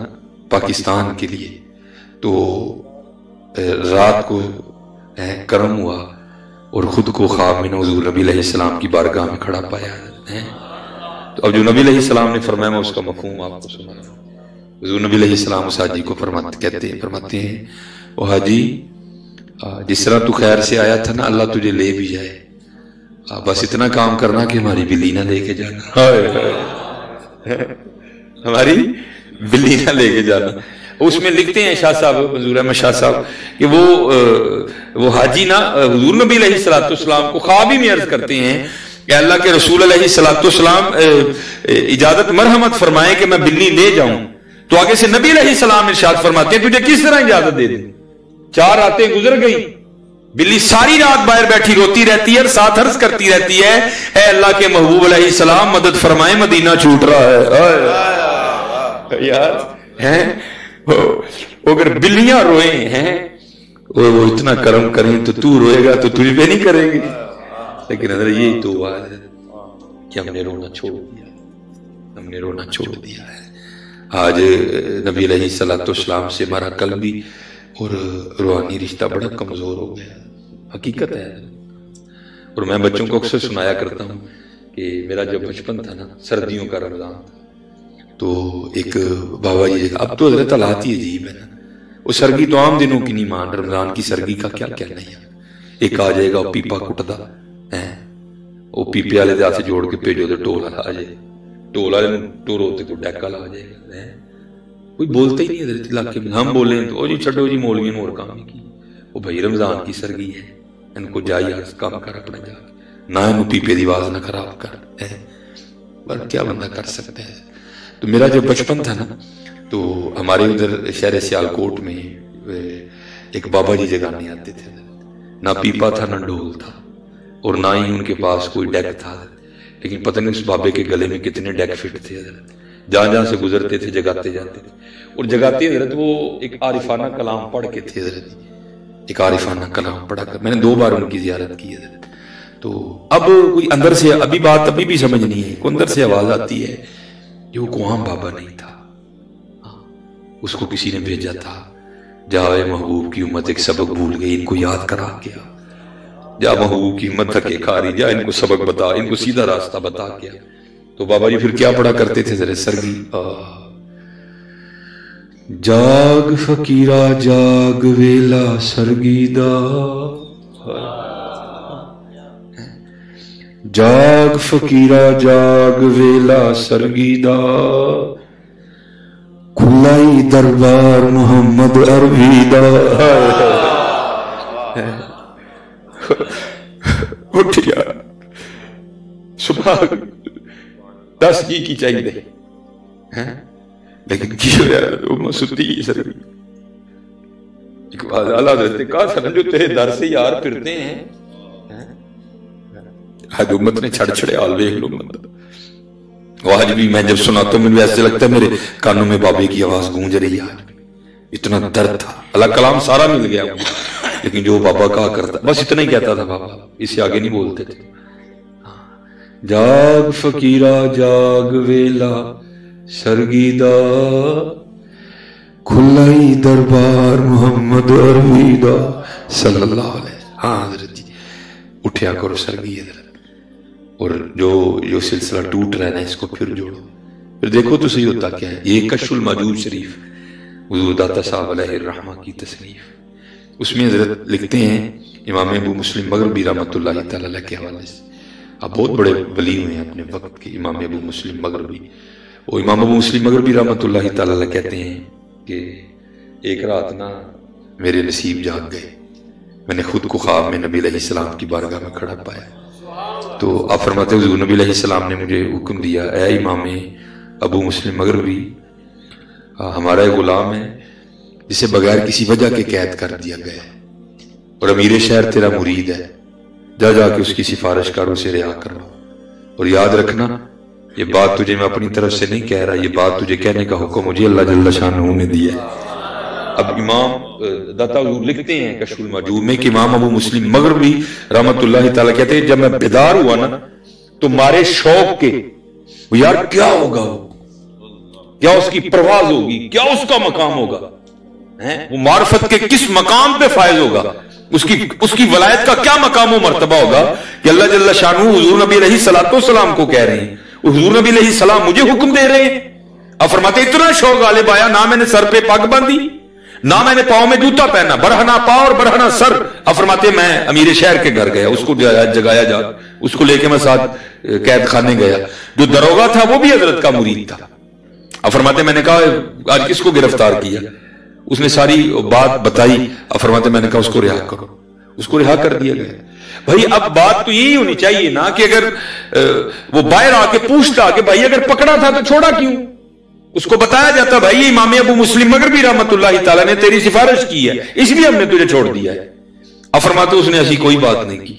پاکستان کے لیے, تو رات کو کرم ہوا اور خود کو خواب میں حضور نبی علیہ السلام کی بارگاہ میں کھڑا پایا ہے. تو اب جو نبی علیہ السلام نے فرمایا میں اس کا مفہوم آپ کو سنا. حضور نبی علیہ السلام اس حاجی کو فرماتے ہیں وہ حاجی جس طرح تو خیر سے آیا تھا نا, اللہ تجھے لے بھی جائے, بس اتنا کام کرنا کہ ہماری بلی نہ لے کے جانا, ہماری بلی نہ لے کے جانا. اس میں لکھتے ہیں شاہ صاحب، حضور احمد شاہ صاحب، کہ وہ حاجی نا حضور نبی علیہ الصلوۃ والسلام کو خواب ہی میں عرض کرتے ہیں کہ اللہ کے رسول علیہ الصلوۃ والسلام اجازت مرحمت فرمائیں کہ میں بلی لے جاؤں، تو آگے سے نبی علیہ السلام ارشاد فرماتے ہیں تجھے کس طرح اجازت دے دیں؟ 4 راتیں گزر گئیں، بلی ساری رات باہر بیٹھی روتی رہتی ہے اور ساتھ عرض کرتی رہتی ہے اے اللہ کے محبوب علیہ السلام مدد فرمائیں مدینہ چھوٹ رہا ہے۔ یار ہیں اگر بلیاں روئیں ہیں وہ اتنا کرم کریں تو روئے گا تو تجھ پہ نہیں کریں گے، لیکن اگر یہی تو بات ہے کہ ہم نے رونا چھوڑ دیا، ہم نے رونا چھوڑ دیا ہے۔ آج نبی علیہ الصلوۃ والسلام سے ہمارا قلبی اور روحانی رشتہ بڑا کمزور ہو گیا، حقیقت ہے۔ اور میں بچوں کو اکثر سنایا کرتا ہوں کہ میرا جب بچپن تھا نا، سردیوں کا رمضان، تو ایک بابا جی، اب تو حضرت حالات ہی عجیب ہے نا، وہ سرگی تو عام دنوں کی نہیں مان، رمضان کی سرگی کا کیا کہنا ہے۔ ایک آ جائے گا وہ پیپا کٹدا ہے، وہ پیپے والے دے ہاتھ جوڑ کے بھیجو تو ٹول والا آ جائے، ٹول والے ٹورو تے کوئی ڈیک والا آ جائے گا، کوئی بولتا ہی نہیں حضرت علاقے میں۔ ہم بولیں تو او جی چھڈو جی مولوی نے اور کام نہیں کی، وہ بھائی رمضان کی سرگی ہے، ان کو جائی عرض کام کر اپنا جا کے، نہ ان پیپے دی آواز نہ خراب کر، پر کیا بندہ کر سکتا ہے۔ تو میرا جب بچپن تھا نا، تو ہمارے ادھر شہر سیالکوٹ میں ایک بابا جی جگانے آتے تھے، نہ پیپا تھا نہ ڈھول تھا اور نہ ہی ان کے پاس کوئی ڈیک تھا، لیکن پتہ نہیں اس بابے کے گلے میں کتنے ڈیک فٹ تھے حضرت، جہاں جہاں سے گزرتے تھے جگاتے جاتے تھے، اور جگاتے حضرت وہ ایک عارفانہ کلام پڑھ کے تھے حضرت، ایک عارفانہ کلام پڑھا کر میں نے 2 بار ان کی زیارت کی حضرت۔ تو اب کوئی اندر سے ابھی بات ابھی بھی سمجھ نہیں ہے، کوئی اندر سے آواز آتی ہے کہ وہ کوئی عام بابا نہیں تھا، اس کو کسی نے بھیجا تھا، جاوے محبوب کی امت ایک سبق بھول گئی، ان کو یاد کرا کیا، جا محبوب کی امت تھکے کھاری، جا ان کو سبق بتا، ان کو سیدھا راستہ بتا کیا۔ تو بابا جی پھر کیا پڑھا کرتے تھے ذرا سرگی، جاگ فقیرہ جاگ ویلا سرگی دا، جاگ فقیرہ جاگ ویلا سرگی دا، کھلائی دربار محمد عربی دا، اٹھیا صبح 10 کی چاہیے، لیکن کی ہو رہا ہے وہ مستی سر ایک بات اللہ حضرت کا سن جو تیرے در سے یار پھرتے ہیں، حد امت نے چھڑ چھڑے آل ویک لو مت، وہ آج بھی میں جب سناتا ہوں مجھے ایسے لگتا ہے میرے کانوں میں بابے کی آواز گونج رہی ہے، اتنا درد تھا، اللہ کلام سارا مل گیا لیکن جو بابا کہا کرتا بس اتنا ہی کہتا تھا بابا، اس سے آگے نہیں بولتے تھے۔ جاگ فقیرہ جاگ ویلا سرگی دا، کھلائی دربار محمد عربی دا صلی اللہ علیہ وسلم۔ ہاں حضرت جی اٹھیا کرو سرگی حضرت، اور جو سلسلہ ٹوٹ رہا ہے نا اس کو پھر جوڑو، پھر دیکھو تو صحیح ہوتا کیا ہے۔ یہ کشف الماجوج شریف حضور داتا صاحب علیہ الرحمہ کی تصنیف، اس میں حضرت لکھتے ہیں امام ابو مسلم مغربی رحمۃ اللہ تعالی علیہ کے حوالے سے، آپ بہت بڑے ولی ہوئے ہیں اپنے وقت کے امام ابو مسلم مغربی، وہ امام ابو مسلم مغربی رحمۃ اللہ تعالی علیہ کہتے ہیں کہ ایک رات نا میرے نصیب جاگ گئے، میں نے خود کو خواب میں نبی علیہ السلام کی بارگاہ میں کھڑا پایا، تو آپ فرماتے حضور نبی علیہ السلام نے مجھے حکم دیا، اے امام ابو مسلم مغربی، ہمارا ایک غلام ہے جسے بغیر کسی وجہ کے قید کر دیا گیا ہے، اور امیر شہر تیرا مرید ہے، جا کے اس کی سفارش کاروں سے رہا کرو، اور یاد رکھنا یہ بات تجھے میں اپنی طرف سے نہیں کہہ رہا، یہ بات تجھے کہنے کا حکم مجھے اللہ جل شانہ نے دیا ہے۔ اب امام داتا حضور لکھتے ہیں کشف الماجوج میں کہ امام ابو مسلم مغربی رحمت اللہ تعالیٰ کہتے ہیں جب میں بیدار ہوا نا تو مارے شوق کے یار کیا ہوگا، وہ کیا اس کی پرواز ہوگی، کیا اس کا مقام ہوگا، وہ معرفت کے کس مقام پہ فائز ہوگا، اس کی ولایت کا کیا مقام و مرتبہ ہوگا کہ اللہ جل شانہ حضور نبی علیہ السلام کو کہہ رہے ہیں، حضور نبی علیہ السلام مجھے حکم دے رہے ہیں۔ اب فرماتے اتنا شوق غالب آیا، نہ میں نے سر پہ پگ باندھی، نہ میں نے پاؤں میں جوتا پہنا، برہنا پاؤں اور برہنا سر۔ اب فرماتے میں امیر شہر کے گھر گیا، اس کو جگایا جا، اس کو لے کے میں ساتھ قید خانے گیا، جو دروگا تھا وہ بھی حضرت کا مرید تھا۔ اب فرماتے میں نے کہا آج کس کو گرفتار کیا؟ اس نے ساری بات بتائی. اب فرماتے میں نے کہا اس کو رہا کرو. اس کو رہا کر دیا گیا. بھائی اب بات تو یہی ہونی چاہیے نا کہ اگر وہ باہر آ کے پوچھتا کہ بھائی اگر پکڑا تھا تو چھوڑا کیوں, اس کو بتایا جاتا بھائی امام ابو مسلم مغربی رحمت اللہ تعالیٰ نے تیری سفارش کی ہے اس لیے ہم نے تجھے چھوڑ دیا ہے. اب فرماتے اس نے ایسی کوئی بات نہیں کی,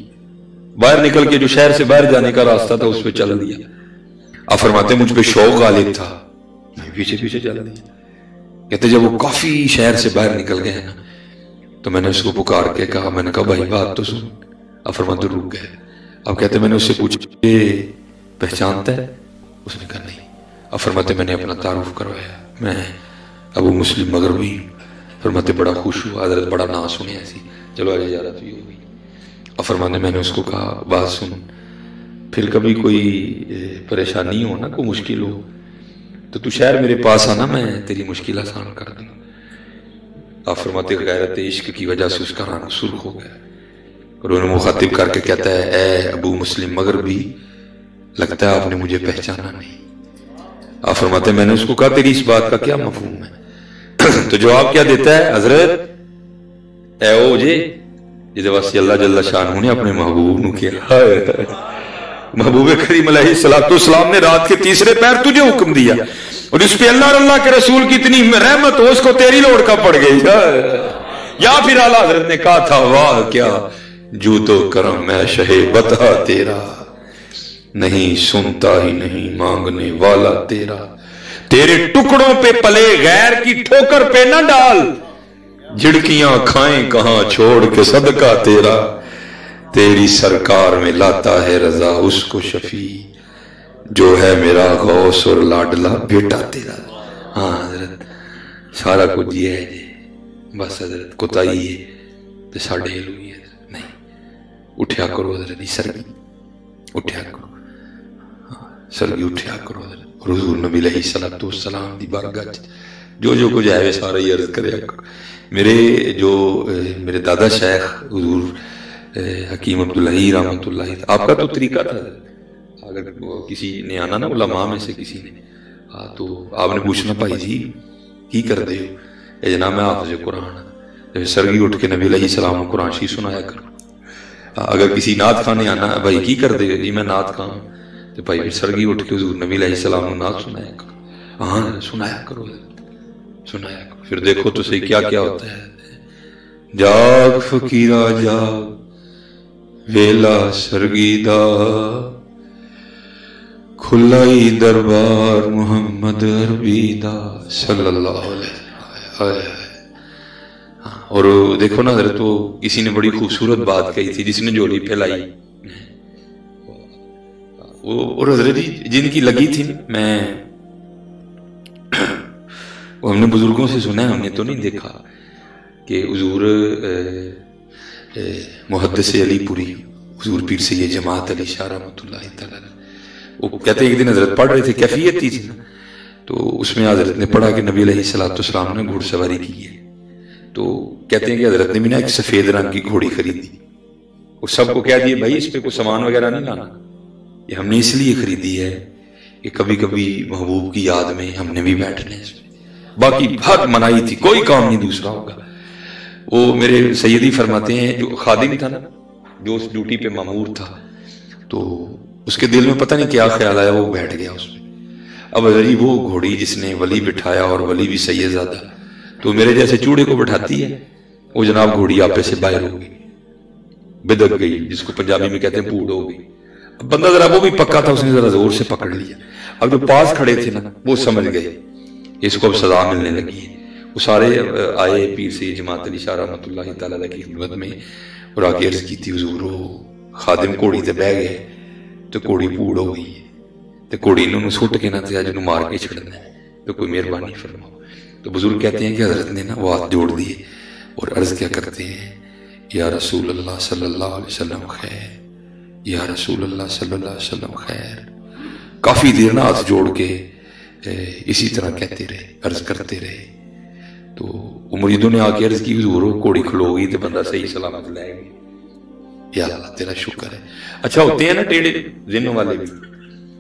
باہر نکل کے جو شہر سے باہر جانے کا راستہ تھا اس پہ چل دیا. اب فرماتے مجھ پہ شوق غالب تھا, میں پیچھے پیچھے چل دیا. کہتے جب وہ کافی شہر سے باہر نکل گئے نا تو میں نے اس کو پکار کے کہا, میں نے کہا بھائی بات تو سن. اب فرماتے رک گئے. اب کہتے میں نے اس سے پوچھا پہچانتا ہے؟ اس نے کہا نہیں. اب فرماتے میں نے اپنا تعارف کروایا, میں ابو مسلم مغربی. فرماتے بڑا خوش ہوا, حضرت بڑا نام سنے ایسی, چلو آج جا رہا تو یہ ہوئی. اب فرماتے میں نے اس کو کہا بات سن, پھر کبھی کوئی پریشانی ہو نا, کوئی مشکل ہو تو تو شہر میرے پاس آنا, میں تیری مشکل آسان کر دوں. اب فرماتے غیرت عشق کی وجہ سے اس کا رنگ سرخ ہو گیا اور انہوں نے مخاطب کر کے کہتا ہے اے ابو مسلم مغربی, لگتا ہے آپ نے مجھے پہچانا نہیں. آپ فرماتے میں نے اس کو کہا تیری اس بات کا کیا مفہوم ہے؟ تو جواب کیا دیتا ہے, حضرت اے او جے جدے واسطے اللہ جل شانہ نے اپنے محبوب نو کیا. محبوب کریم علیہ السلام نے رات کے تیسرے پہر تجھے حکم دیا اور اس پہ اللہ اور اللہ کے رسول کی اتنی رحمت ہو اس کو تیری لوڑ کا پڑ گئی. یا پھر اعلیٰ حضرت نے کہا تھا واہ کیا جو تو کرم ہے شہ بتا تیرا, نہیں سنتا ہی نہیں مانگنے والا تیرا, تیرے ٹکڑوں پہ پلے غیر کی ٹھوکر پہ نہ ڈال, جھڑکیاں کھائیں کہاں چھوڑ کے صدقہ تیرا, تیری سرکار میں لاتا ہے رضا اس کو شفیع, جو ہے میرا غوث اور لاڈلا بیٹا تیرا. ہاں حضرت سارا کچھ یہ ہے جی, بس حضرت کوتاہی ہے تو ساڑھے ہوئی ہے. نہیں اٹھیا کرو حضرت, سرگی اٹھیا کرو, سرگی اٹھیا کرو حضرت. حضور نبی علیہ السلام دی بارگاہ جو جو کچھ ہے سارا ہی عرض کرے. میرے دادا شیخ حضور حکیم عبداللہ رحمت اللہ, آپ کا تو طریقہ تھا اگر کسی نے آنا نا علماء میں سے کسی نے تو آپ نے پوچھنا بھائی جی کی کر دے ہو, اے جناب میں حافظ قرآن. سرگی اٹھ کے نبی علیہ السلام کو قرآن شریف سنایا کرو. اگر کسی نعت خان نے آنا بھائی کی کر دے جی میں نعت خان, تو بھائی سرگی اٹھ کے حضور نبی علیہ السلام کو نعت سنایا کرو. ہاں سنایا کرو سنایا کرو. پھر دیکھو تو صحیح کیا کیا ہوتا ہے. جاگ فقیرہ جاگ ویلا سرگی دا, کھلائی دربار محمد عربی دا صلی اللہ علیہ وسلم. اور دیکھو نا حضرت وہ کسی نے بڑی خوبصورت بات کہی تھی جس نے جوڑی پھیلائی, اور حضرت جن کی لگی تھی میں ہم نے بزرگوں سے سنا ہے, ہم نے تو نہیں دیکھا کہ حضور محدث علی پوری حضور پیر سید جماعت علی شاہ رحمۃ اللہ تعالی, وہ کہتے ہیں ایک دن حضرت پڑھ رہے تھے, کیفیت تھی نا, تو اس میں حضرت نے پڑھا کہ نبی علیہ السلام نے گھوڑ سواری کی ہے. تو کہتے ہیں کہ حضرت نے بھی نا ایک سفید رنگ کی گھوڑی خریدی, وہ سب کو کہہ دیے بھائی اس پہ کوئی سامان وغیرہ نہیں لانا, یہ ہم نے اس لیے خریدی ہے کہ کبھی کبھی محبوب کی یاد میں ہم نے بھی بیٹھنا ہے اس میں, باقی بہت منائی تھی, کوئی کام نہیں دوسرا ہوگا. وہ میرے سیدی فرماتے ہیں جو خادم تھا نا جو اس ڈیوٹی پہ مامور تھا, تو اس کے دل میں پتہ نہیں کیا خیال آیا, وہ بیٹھ گیا اس میں. اب حضرت وہ گھوڑی جس نے ولی بٹھایا اور ولی بھی سید زادہ, تو میرے جیسے چوڑے کو بٹھاتی ہے, وہ جناب گھوڑی آپے سے باہر ہو گئی, بدک گئی, جس کو پنجابی میں کہتے ہیں پھوڑ ہو گئی. اب بندہ ذرا وہ بھی پکا تھا, اس نے ذرا زور سے پکڑ لیا. اب جو پاس کھڑے تھے نا وہ سمجھ گئے اس کو اب سزا ملنے لگی ہے. وہ سارے آئے پیر سے جماعت علی شاہ رحمۃ اللہ تعالیٰ کی خدمت میں, اور آگے عرض کی تھی حضور خادم کوڑی تے بہ گئے تو کوڑی پھوڑ ہو گئی, تو کوڑی انہوں نے سٹ کے نہ تھے جنہوں مار کے چھڑنا ہے, تو کوئی مہربانی فرماؤ. تو بزرگ کہتے ہیں کہ حضرت نے نا وہ ہاتھ جوڑ دیے اور عرض کیا کرتے ہیں, یا رسول اللہ صلی اللہ علیہ وسلم خیر, یا رسول اللہ صلی اللہ علیہ وسلم خیر. کافی دیر نا ہاتھ جوڑ کے اسی طرح کہتے رہے, عرض کرتے رہے. تو مریدوں نے آ کے عرض کی حضور کوڑی کھلو گئی تو بندہ صحیح سلامت لائے گی, یا اللہ تیرا شکر ہے. اچھا ہوتے ہیں نا ٹیڑے ذہنوں والے بھی,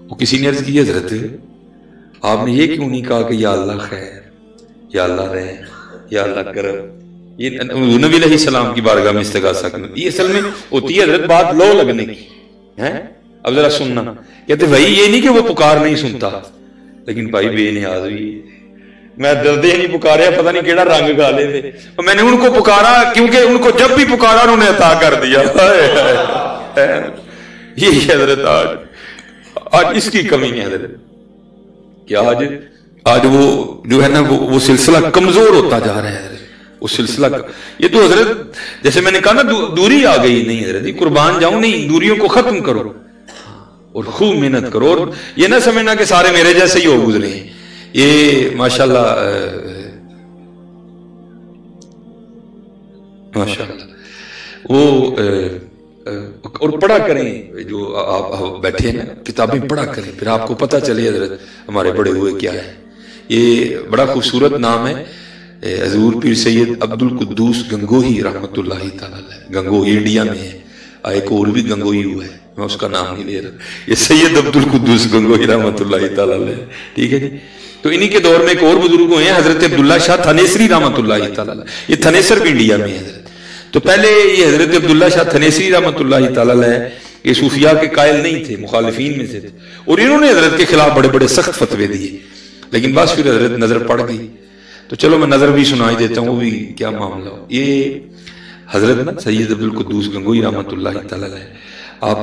وہ کسی نے عرض کی حضرت آپ نے یہ کیوں نہیں کہا کہ یا اللہ خیر, یا اللہ رحم, یا اللہ کرم. یہ نبی علیہ السلام کی بارگاہ میں استغاثہ کرنا یہ اصل میں ہوتی ہے حضرت بات لو لگنے کی ہے. اب ذرا سننا کہتے بھائی یہ نہیں کہ وہ پکار نہیں سنتا لیکن بھائی بے نیاز ہوئی میں دردے نہیں پکاریا پتہ نہیں کیڑا رنگ گالے تھے میں نے ان کو پکارا کیونکہ ان کو جب بھی پکارا انہوں نے عطا کر دیا. یہی حضرت آج اس کی کمی ہے حضرت کہ آج وہ جو ہے نا وہ سلسلہ کمزور ہوتا جا رہا ہے. وہ سلسلہ یہ تو حضرت جیسے میں نے کہا نا دوری آ گئی نہیں حضرت قربان جاؤں نہیں دوریوں کو ختم کرو اور خوب محنت کرو اور یہ نہ سمجھنا کہ سارے میرے جیسے ہی ہو گزرے ہیں. یہ ماشاءاللہ وہ اور پڑھا کریں جو آپ بیٹھے ہیں کتابیں پڑھا کریں پھر آپ کو پتہ چلے حضرت ہمارے بڑے ہوئے کیا ہے. یہ بڑا خوبصورت نام ہے حضور پیر سید عبد القدوس گنگوہی رحمۃ اللہ تعالی علیہ. گنگوہی انڈیا میں ہے ایک اور بھی گنگوہی ہوا ہے میں اس کا نام نہیں لے رہا. یہ سید عبد القدوس گنگوہی رحمۃ اللہ تعالی علیہ ٹھیک ہے جی. تو انہی کے دور میں ایک اور بزرگ ہوئے ہیں حضرت عبداللہ شاہ تھنیسری رحمۃ اللہ تعالی علیہ. یہ تھنیسر بھی انڈیا میں ہے حضرت. تو پہلے یہ حضرت عبداللہ شاہ تھنیسری رحمۃ اللہ تعالی علیہ یہ صوفیاء کے قائل نہیں تھے مخالفین میں سے تھے اور انہوں نے حضرت کے خلاف بڑے بڑے سخت فتوے دیے لیکن بس پھر حضرت نظر پڑ گئی. تو چلو میں نظر بھی سنائی دیتا ہوں وہ بھی کیا معاملہ ہو. یہ حضرت نا سید عبد القدوس گنگوہی رحمۃ اللہ تعالی علیہ آپ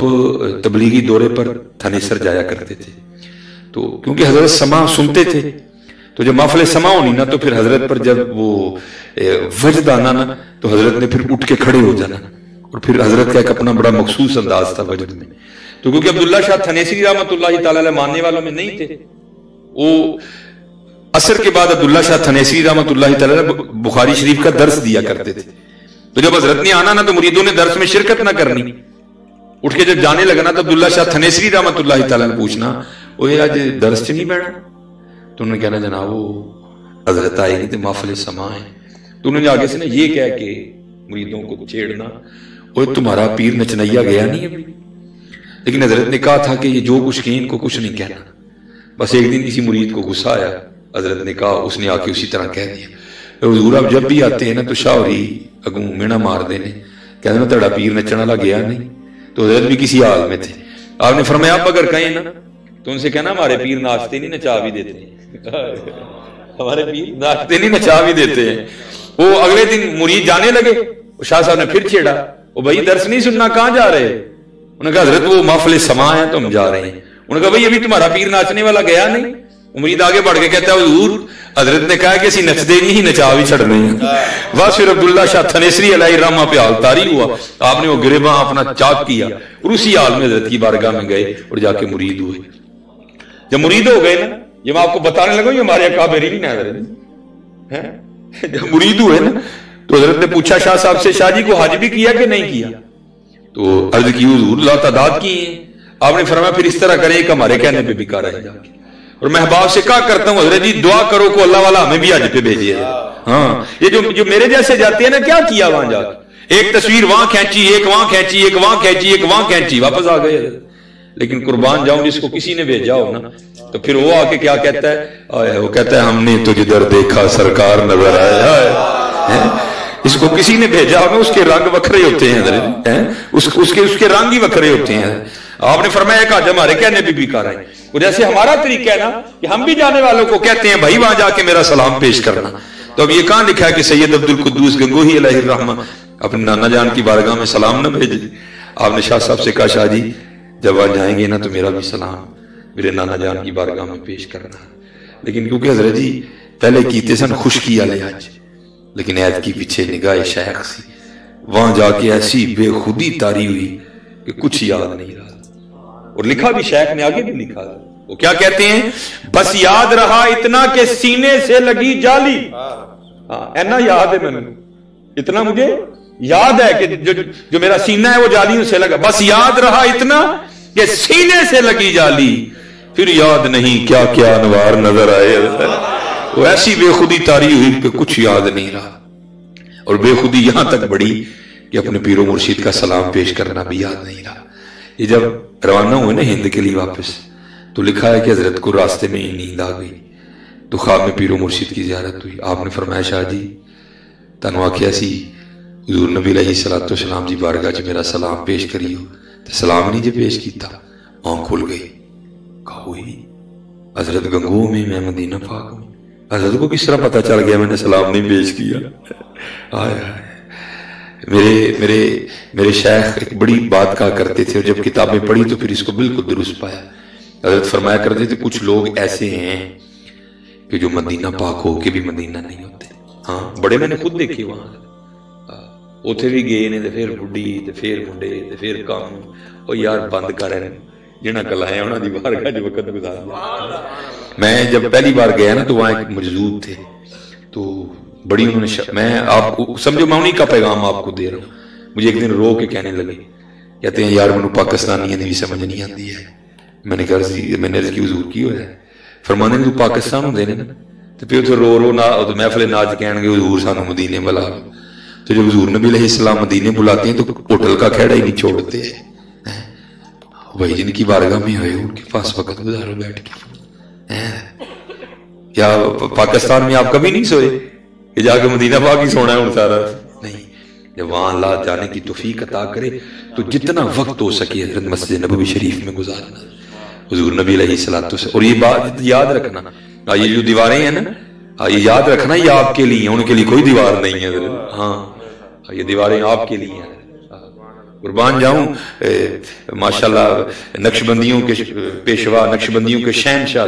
تبلیغی دورے پر تھنیسر جایا کرتے تھے. تو کیونکہ حضرت سما سنتے تھے تو جب محفل سما ہونی نا تو پھر حضرت پر جب وہ وجد آنا نا تو حضرت نے پھر اٹھ کے کھڑے ہو جانا اور پھر حضرت کا ایک اپنا بڑا مخصوص انداز تھا وجد میں. تو کیونکہ عبداللہ شاہ تھنیسری رحمۃ اللہ تعالی علیہ ماننے والوں میں نہیں تھے وہ عصر کے بعد عبداللہ شاہ تھنیسری رحمۃ اللہ تعالی علیہ بخاری شریف کا درس دیا کرتے تھے. تو جب حضرت نے آنا نا تو مریدوں نے درس میں شرکت نہ کرنی اٹھ کے جب جانے لگنا تو عبداللہ شاہ تھنیسری رحمۃ اللہ تعالی نے پوچھنا وہ آج درس چ نہیں بیٹھنا تو انہوں نے کہنا جناب وہ حضرت آئے گی تو محفل سما ہے. تو انہوں نے آگے سے نا یہ کہہ کے مریدوں کو چھیڑنا وہ تمہارا پیر نچنیا گیا نہیں ابھی. لیکن حضرت نے کہا تھا کہ یہ جو کچھ کہ ان کو کچھ نہیں کہنا. بس ایک دن کسی مرید کو غصہ آیا حضرت نے کہا اس نے آ کے اسی طرح کہہ دیا. حضور آپ جب بھی آتے ہیں نا تو شاہوری اگوں مینا مار دینے کہتے نا تیرا پیر نچن والا گیا نہیں. تو حضرت بھی کسی حال میں تھے. آپ نے فرمایا آپ اگر کہیں نا تو ان سے کہنا ہمارے پیر ناچتے نہیں نچا بھی دیتے ہیں ہمارے پیر ناچتے نہیں نچا بھی دیتے ہیں. وہ اگلے دن مرید جانے لگے شاہ صاحب نے پھر چھیڑا وہ بھائی درس نہیں سننا کہاں جا رہے. انہوں نے کہا حضرت وہ محفل سما ہے تو ہم جا رہے ہیں. انہوں نے کہا بھائی ابھی تمہارا پیر ناچنے والا گیا نہیں. مرید آگے بڑھ کے کہتا ہے حضور حضرت نے کہا کہ اسی نچدے نہیں نچا بھی چھڑ رہے ہیں. بس پھر عبداللہ شاہ تھنیسری علیہ الرحمہ پہ حال طاری ہوا. آپ نے وہ گریباں اپنا چاک کیا اور اسی حال میں حضرت کی بارگاہ میں گئے اور جا کے مرید ہوئے. جب مرید ہو گئے نا یہ میں آپ کو بتانے لگا یہ ہمارے اکابرین ہیں حضرت. جب مرید ہوئے نا تو حضرت نے پوچھا شاہ صاحب سے شاہ جی کو حج بھی کیا کہ نہیں کیا. تو عرض کی حضور اللہ تعداد کی ہیں. آپ نے فرمایا پھر اس طرح کریں کہ ہمارے کہنے پہ بھی کہا رہے جا کے اور میں احباب سے کہا کرتا ہوں حضرت جی دعا کرو کو اللہ والا ہمیں بھی حج پہ بھیجیے. ہاں یہ جو میرے جیسے جاتے ہیں نا کیا کیا وہاں جا کے ایک تصویر وہاں کھینچی ایک وہاں کھینچی ایک وہاں کھینچی ایک وہاں کھینچی واپس آ گئے. لیکن قربان جاؤں جس کو کسی نے بھیجا ہو نا تو پھر وہ آ کے کیا کہتا ہے وہ کہتا ہے ہم نے تو جدھر دیکھا سرکار نظر آیا. اس کو کسی نے بھیجا ہوگا اس کے رنگ وکھرے ہوتے ہیں اس کے رنگ ہی وکھرے ہوتے ہیں. آپ نے فرمایا ایک آج ہمارے کہنے پہ بھی کہا رہے ہیں جیسے ہمارا طریقہ ہے نا کہ ہم بھی جانے والوں کو کہتے ہیں بھائی وہاں جا کے میرا سلام پیش کرنا. تو اب یہ کہاں لکھا ہے کہ سید عبد القدوس گنگوہی علیہ الرحمہ اپنے نانا جان کی بارگاہ میں سلام نہ بھیجے. آپ نے شاہ صاحب سے کہا شاہ جی جب آج جائیں گے نا تو میرا بھی سلام میرے نانا جان کی بارگاہ میں پیش کرنا. لیکن کیونکہ حضرت جی پہلے کیتے سن خشکی والے حج لیکن عید کی پیچھے نگاہ شیخ سی وہاں جا کے ایسی بے خودی طاری ہوئی کہ کچھ یاد نہیں رہا. اور لکھا بھی شیخ نے آگے بھی لکھا وہ کیا کہتے ہیں بس یاد رہا اتنا کہ سینے سے لگی جالی. اینا یاد ہے میں نے اتنا مجھے یاد ہے کہ جو میرا سینہ ہے وہ جالیوں سے لگا. بس یاد رہا اتنا کہ سینے سے لگی جالی پھر یاد نہیں کیا کیا انوار نظر آئے. وہ ایسی بے خودی طاری ہوئی کہ کچھ یاد نہیں رہا. اور بے خودی یہاں تک بڑھی کہ اپنے پیر و مرشید کا سلام پیش کرنا بھی یاد نہیں رہا. یہ جب روانہ ہوئے نا ہند کے لیے واپس تو لکھا ہے کہ حضرت کو راستے میں ہی نیند آ گئی تو خواب میں پیر و مرشید کی زیارت ہوئی. آپ نے فرمایا شاہ جی تانوں آکھیا سی حضور نبی علیہ السلام دی بارگاہ چ میرا سلام پیش کریو تے سلام نہیں جے پیش کیتا، آنکھ کھل گئی، کہا ہوئی حضرت گنگو میں مدینہ پاک ہوں، حضرت کو کس طرح پتہ چل گیا میں نے سلام نہیں پیش کیا؟ میرے شیخ ایک بڑی بات کہا کرتے تھے، اور جب کتابیں پڑھی تو پھر اس کو بالکل درست پایا۔ حضرت فرمایا کرتے تھے کچھ لوگ ایسے ہیں کہ جو مدینہ پاک ہو کے بھی مدینہ نہیں ہوتے۔ ہاں بڑے میں نے خود دیکھے وہاں، اتنے بھی گئے نے پھر بڈھی تے پھر منڈے تے پھر کام، او یار بند کر رہے جنہاں کل آئے انہاں دی بارگاہ جو وقت گزارا۔ میں جب پہلی بار گیا نا تو وہاں ایک مجذوب تھے، تو بڑی انہوں نے میں آپ کو سمجھو میں انہیں کا پیغام آپ کو دے رہا ہوں، مجھے ایک دن رو کے کہنے لگے، کہتے ہیں یار منو پاکستانیاں دی بھی سمجھ نہیں آتی ہے۔ میں نے کہا میں نے عرض کی حضور کی ہویا ہے؟ فرمانے تو پاکستان ہوں دینے تو پھر اتنے رو رو محفل ناچ کہن گے حضور سانو مدینے بلا لو، تو جب حضور نبی علیہ السلام مدینے بلاتے ہیں تو ہوٹل کا کھیڑا ہی نہیں چھوڑتے ہیں۔ وہی جن کی بارگاہ میں ہوئے ان کے پاس وقت گزارو بیٹھ کے۔ کیا پاکستان میں آپ کبھی نہیں سوئے کہ جا کے مدینہ پاک ہی سونا ہے ان سارا؟ نہیں، جب وہاں اللہ جانے کی توفیق عطا کرے تو جتنا وقت ہو سکے حضرت مسجد نبوی شریف میں گزارنا، حضور نبی علیہ السلام۔ اور یہ بات یاد رکھنا، یہ جو دیواریں ہیں نا یہ یاد رکھنا یہ آپ کے لیے ہیں، ان کے لیے کوئی دیوار نہیں ہے۔ ہاں یہ دیواریں آپ کے لیے ہیں، قربان جاؤں۔ ماشاءاللہ نقش بندیوں کے پیشوا، نقش بندیوں کے شہنشاہ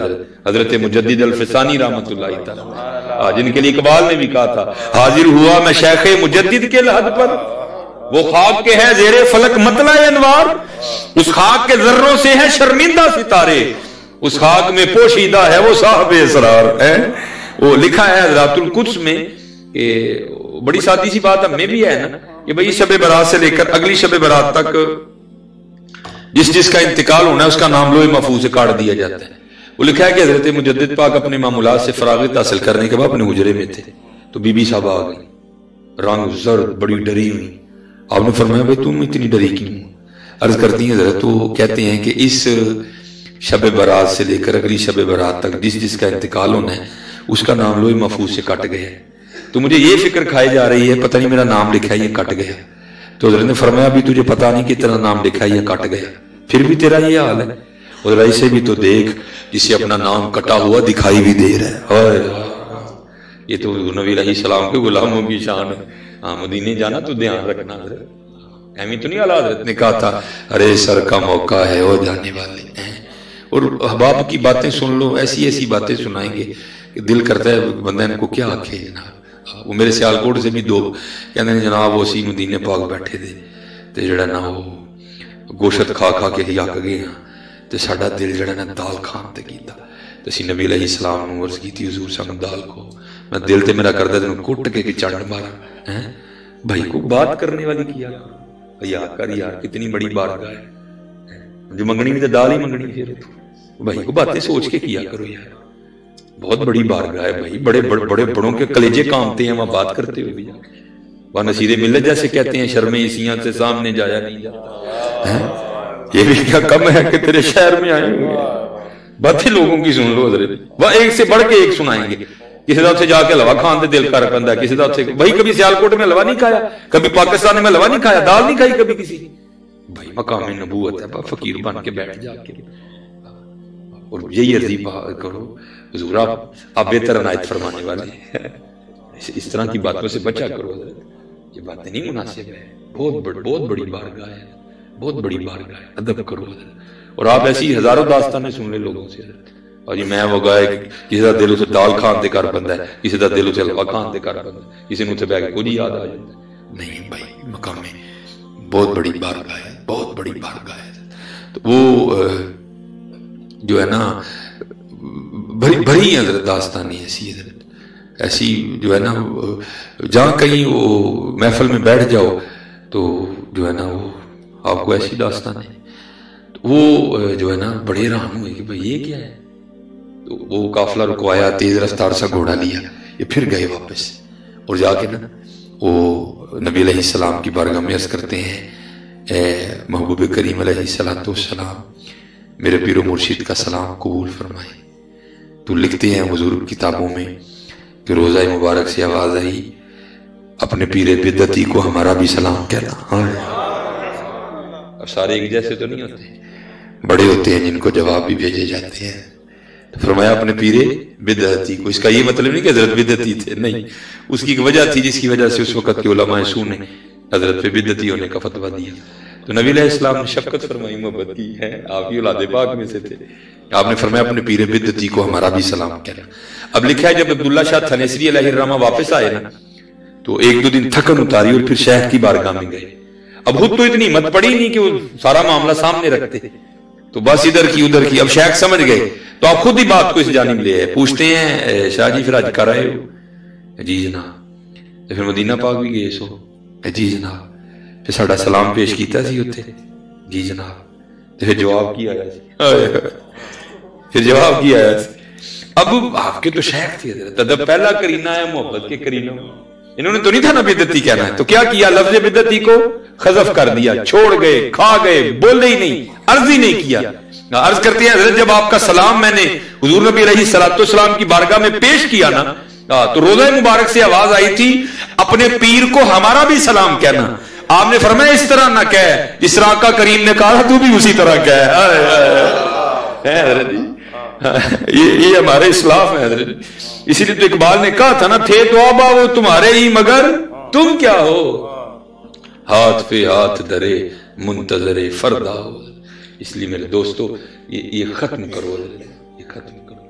حضرت مجدد الفسانی رحمۃ اللہ تعالی، جن کے لیے اقبال نے بھی کہا تھا حاضر ہوا میں شیخ مجدد کے لحد پر، وہ خاک کے ہے زیر فلک مطلع انوار، اس خاک کے ذروں سے ہے شرمندہ ستارے، اس خاک میں پوشیدہ ہے وہ صاحب اسرار ہے۔ وہ لکھا ہے حضرات القدس میں، بڑی سادی سی بات ہم میں بھی ہے نا کہ بھئی شب برات سے لے کر اگلی شب برات تک جس کا انتقال ہونا ہے اس کا نام لوح محفوظ سے کاٹ دیا جاتا ہے۔ وہ لکھا ہے کہ حضرت مجدد پاک اپنے معمولات سے فراغت حاصل کرنے کے بعد اپنے حجرے میں تھے تو بی بی صاحب آ گئی، رنگ زرد، بڑی ڈری ہوئی۔ آپ نے فرمایا بھائی تم اتنی ڈری کیوں؟ عرض کرتی ہیں حضرت وہ کہتے ہیں کہ اس شب برات سے لے کر اگلی شب برات تک جس کا انتقال ہونا ہے اس کا نام لوح محفوظ سے کٹ گیا ہے، تو مجھے یہ فکر کھائی جا رہی ہے پتہ نہیں میرا نام لکھا ہے یہ کٹ گیا۔ تو حضرت نے فرمایا ابھی تجھے پتہ نہیں کہ تیرا نام لکھا ہے یہ کٹ گیا، پھر بھی تیرا یہ حال ہے، اور ایسے بھی تو دیکھ جسے اپنا نام کٹا ہوا دکھائی بھی دے رہا ہے۔ یہ تو نبی علیہ السلام کے غلاموں کی شان ہے۔ ہاں مدینے جانا تو دھیان رکھنا، ایمی تو نہیں اعلیٰ حضرت نے کہا تھا ارے سر کا موقع ہے وہ جانے والے ہیں، اور احباب کی باتیں سن لو، ایسی ایسی باتیں سنائیں گے کہ دل کرتا ہے بندہ ان کو کیا آکھے جناب۔ وہ میرے سیالکوٹ سے بھی دو کہتے ہیں جناب وہ سی مدینے پاک بیٹھے تھے تے جڑا نا وہ گوشت کھا کھا کے ہی آک گئے ہاں تے ساڈا دل جڑا نا دال کھان تے کیتا تے اسی نبی علیہ السلام نے عرض کیتی حضور صاحب دال کو، میں دل تے میرا کردا تینوں کٹ کے چڑھ مارا۔ بھائی کو بات کرنے والی کیا کرو، یا کر یار کتنی بڑی بارگاہ ہے، جو منگنی میں تو دال ہی منگنی، پھر بھائی کو باتیں سوچ کے کیا کرو یار، بہت بڑی بارگاہ ہے بھائی، بڑے بڑوں کے کلیجے کامتے ہیں وہاں بات کرتے ہوئے بھی، وہاں نصیر ملت جیسے کہتے ہیں شرم عیسیاں سے سامنے جایا نہیں جاتا، یہ بھی کیا کم ہے کہ تیرے شہر میں آئے ہوئے باتیں لوگوں کی سن لو حضرت، وہ ایک سے بڑھ کے ایک سنائیں گے، کسی طرح سے جا کے لوا کھان دے دل کر بندہ، کسی طرح سے بھائی کبھی سیالکوٹ میں لوا نہیں کھایا، کبھی پاکستان میں لوا نہیں کھایا، دال نہیں کھائی کبھی کسی، بھائی مقام نبوت ہے، فقیر بن کے بیٹھ جا کے، اور یہی عرضی کرو حضور آپ بہتر عنایت فرمانے والے ہیں، اس طرح کی باتوں سے بچا کرو حضرت، یہ باتیں نہیں مناسب ہے، بہت بڑی بارگاہ ہے، بہت بڑی بارگاہ ہے، ادب کرو حضرت، اور آپ ایسی ہزاروں داستانیں سن لے لوگوں سے حضرت، اور یہ میں وہ گائے کسی کا دل اسے دال کھان دے کر بندہ ہے، کسی کا دل اسے لوا کھان دے کر بندہ ہے، کسی نے اسے بیگ کو جی یاد آ جاتا ہے، نہیں بھائی مقام میں بہت بڑی بارگاہ ہے، بہت بڑی بارگاہ ہے، تو وہ جو ہے نا بھری حضرت داستانی ایسی حضرت، ایسی جو ہے نا جہاں کہیں وہ محفل میں بیٹھ جاؤ تو جو ہے نا وہ آپ کو ایسی داستان ہے، وہ جو ہے نا بڑے حیران ہوئے کہ بھئی یہ کیا ہے، تو وہ قافلہ رکوایا، تیز رفتار سا گھوڑا لیا، یہ پھر گئے واپس، اور جا کے نا وہ نبی علیہ السلام کی بارگاہ میں عرض کرتے ہیں اے محبوب کریم علیہ السلام میرے پیر و مرشد کا سلام قبول فرمائے۔ تو لکھتے ہیں حضور کتابوں میں کہ روزہ مبارک سے آواز آئی اپنے پیر بدعتی کو ہمارا بھی سلام کہنا. اب سارے ایک جیسے تو نہیں ہوتے, بڑے ہوتے ہیں جن کو جواب بھی بھیجے جاتے ہیں. فرمایا اپنے پیر بدعتی کو. اس کا یہ مطلب نہیں کہ حضرت بدعتی تھے, نہیں, اس کی ایک وجہ تھی جس کی وجہ سے اس وقت کے علماء سو نے حضرت پہ بدعتی ہونے کا فتویٰ دیا. تو نبی علیہ السلام نے شفقت فرمائی, محبت کی ہے, آپ ہی اولاد پاک میں سے تھے. آپ نے فرمایا اپنے پیر بدعتی کو ہمارا بھی سلام کہنا. اب لکھا ہے جب عبداللہ شاہ تھانیسری علیہ الرحمہ واپس آئے نا تو ایک دو دن تھکن اتاری اور پھر شیخ کی بارگاہ میں گئے. اب خود تو اتنی ہمت پڑی نہیں کہ وہ سارا معاملہ سامنے رکھتے, تو بس ادھر کی ادھر کی. اب شیخ سمجھ گئے تو آپ خود ہی بات کو اس جانب لے آئے. پوچھتے ہیں شاہ جی پھر آج کر رہے ہو؟ جی جناب. تو پھر مدینہ پاک بھی گئے سو؟ جی جناب. پھر ساڈا سلام پیش کیتا سی اتنے؟ جی جناب. تو پھر جواب کی آیا سی؟ پھر جواب کی آیا سی؟ اب آپ کے تو شیخ تھے حضرت, ادب پہلا کرینہ ہے محبت کے کرینہ. انہوں نے تو نہیں تھا نا بدعتی کہنا ہے, تو کیا کیا, لفظ بدعتی کو حذف کر دیا, چھوڑ گئے, کھا گئے, بولے ہی نہیں, عرض ہی نہیں کیا. عرض کرتے ہیں حضرت جب آپ کا سلام میں نے حضور نبی علیہ الصلوۃ والسلام کی بارگاہ میں پیش کیا نا تو روضہ مبارک سے آواز آئی تھی اپنے پیر کو ہمارا بھی سلام کہنا. آپ نے فرمایا اس طرح نہ کہے جس طرح کا کریم نے کہا تو بھی اسی طرح کہے. حضرت یہ ہمارے اسلاف ہے حضرت. اسی لیے تو اقبال نے کہا تھا نا, تھے تو آبا وہ تمہارے ہی مگر تم کیا ہو, ہاتھ پہ ہاتھ درے منتظر فردا ہو. اس لیے میرے دوستو یہ ختم کرو, یہ ختم کرو.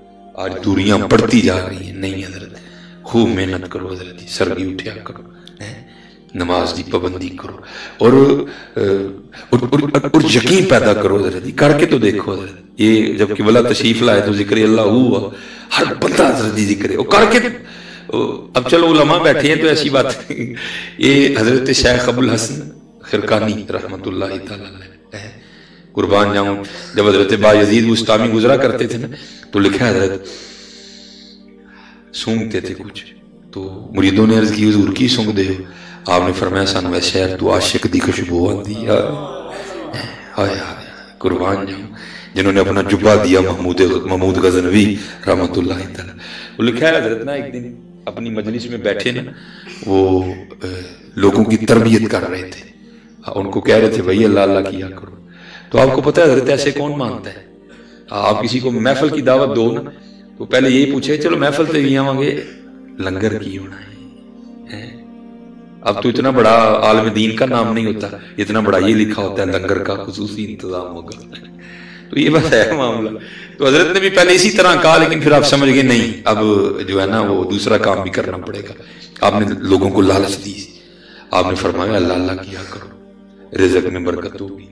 آج دوریاں بڑھتی جا رہی ہیں. نہیں حضرت, خوب محنت کرو حضرت, سرگی اٹھیا کرو, نماز دی پابندی کرو اور یقین پیدا کرو حضرت. کر کے تو دیکھو حضرت. یہ جب قبلہ تشریف لائے تو ذکر اللہ ہوا, ہر بندہ حضرت ذکر ہے, کر کے. اب چلو علماء بیٹھے ہیں تو ایسی بات. یہ حضرت شیخ ابو الحسن خرقانی رحمت اللہ تعالی علیہ, قربان جاؤں, جب حضرت بایزید بستامی گزرا کرتے تھے نا تو لکھا حضرت سونگتے تھے کچھ, تو مریدوں نے عرض کی حضور کی سونگ دے ہو؟ آپ نے فرمایا سانو شہر تو عاشق دی خوشبو آندی. ہائے ہائے, قربان جاؤں, جنہوں نے اپنا جبہ دیا محمود غزنوی رحمت اللہ تعالی. وہ لکھا ہے حضرت نا ایک دن اپنی مجلس میں بیٹھے نا, وہ لوگوں کی تربیت کر رہے تھے, ان کو کہہ رہے تھے بھائی اللہ اللہ کیا کرو. تو آپ کو پتہ ہے حضرت ایسے کون مانتا ہے؟ آپ کسی کو محفل کی دعوت دو نا تو پہلے یہی پوچھے چلو محفل تو یہ آؤں گے لنگر کی ہونا ہے. اب تو اتنا بڑا عالم دین کا نام نہیں ہوتا, اتنا بڑا یہ لکھا ہوتا ہے لنگر کا خصوصی انتظام ہوگا. تو یہ بس ہے معاملہ. تو حضرت نے بھی پہلے اسی طرح کہا, لیکن پھر آپ سمجھ گئے نہیں اب جو ہے نا وہ دوسرا کام بھی کرنا پڑے گا. آپ نے لوگوں کو لالچ دی, آپ نے فرمایا اللہ اللہ کیا کرو, رزق میں برکت ہوگی,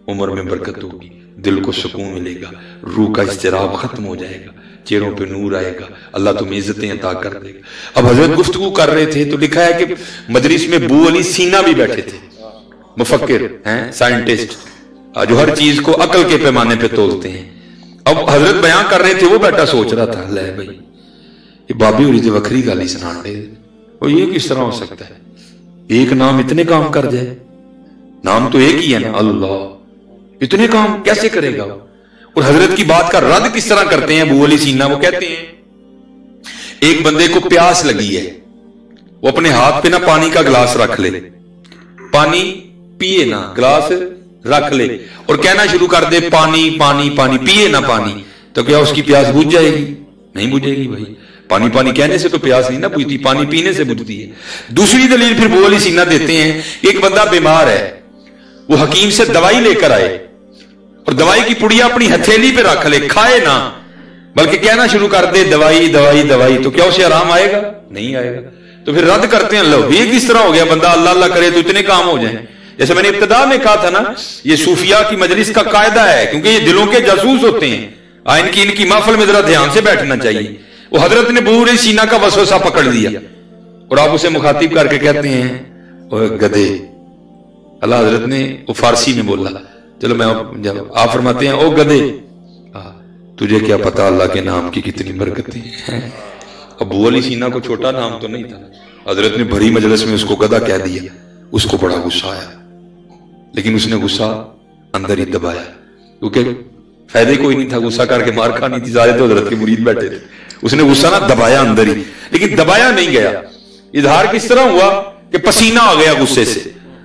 عمر میں برکت ہوگی, دل کو سکون ملے گا, روح کا اضطراب ختم ہو جائے گا, چہروں پہ نور آئے گا, اللہ تمہیں عزتیں عطا کر دے گا. اب حضرت گفتگو کر رہے تھے تو لکھا ہے کہ مجلس میں بو علی سینا بھی بیٹھے تھے, مفکر ہیں, سائنٹسٹ, جو ہر چیز کو عقل کے پیمانے پہ تولتے ہیں. اب حضرت بیان کر رہے تھے, وہ بیٹا سوچ رہا تھا لے بھائی یہ بابی ہوئی تھی وکری گالی سنان دے, وہ یہ کس طرح ہو سکتا ہے, ایک نام اتنے کام کر جائے, نام تو ایک ہی ہے نا اللہ, اتنے کام کیسے کرے گا. اور حضرت کی بات کا رد کس طرح کرتے ہیں ابو علی سینا. وہ کہتے ہیں ایک بندے کو پیاس لگی ہے, وہ اپنے ہاتھ پہ نا پانی کا گلاس رکھ لے, پانی پیے نا, گلاس رکھ لے اور کہنا شروع کر دے پانی پانی پانی, پیے نا پانی, تو کیا اس کی پیاس بجھ جائے گی؟ نہیں بجھے گی بھائی. پانی پانی کہنے سے تو پیاس نہیں نا بجھتی, پانی پینے سے بجھتی ہے. دوسری دلیل پھر ابو علی سینا دیتے ہیں, ایک بندہ بیمار ہے, وہ حکیم سے دوائی لے کر آئے اور دوائی کی پڑیا اپنی ہتھیلی پہ رکھ لے, کھائے نہ بلکہ کہنا شروع کر دے دوائی دوائی دوائی, تو کیا اسے آرام آئے گا؟ نہیں آئے گا. تو پھر رد کرتے ہیں لو یہ کس طرح ہو گیا, بندہ اللہ اللہ کرے تو اتنے کام ہو جائیں. جیسے میں نے ابتدا میں کہا تھا نا, یہ صوفیاء کی مجلس کا قاعدہ ہے, کیونکہ یہ دلوں کے جاسوس ہوتے ہیں. ان کی محفل میں ذرا دھیان سے بیٹھنا چاہیے. وہ حضرت نے ابو علی سینا کا وسوسہ پکڑ لیا اور آپ اسے مخاطب کر کے کہتے ہیں اوے گدھے. اللہ حضرت نے وہ فارسی میں بولا, چلو میں آپ فرماتے ہیں او گدھے تجھے کیا پتا اللہ کے نام کی کتنی برکتیں ہیں. ابو علی سینا کو چھوٹا نام تو نہیں تھا, حضرت نے بھری مجلس میں اس کو گدھا کہہ دیا. اس کو بڑا غصہ آیا, لیکن اس نے غصہ اندر ہی دبایا, کیونکہ فائدے کوئی نہیں تھا, غصہ کر کے مار کھانی تھی, سارے تو حضرت کے مرید بیٹھے تھے. اس نے غصہ نہ دبایا اندر ہی, لیکن دبایا نہیں گیا. اظہار کس طرح ہوا کہ پسینہ آ گیا غصے سے,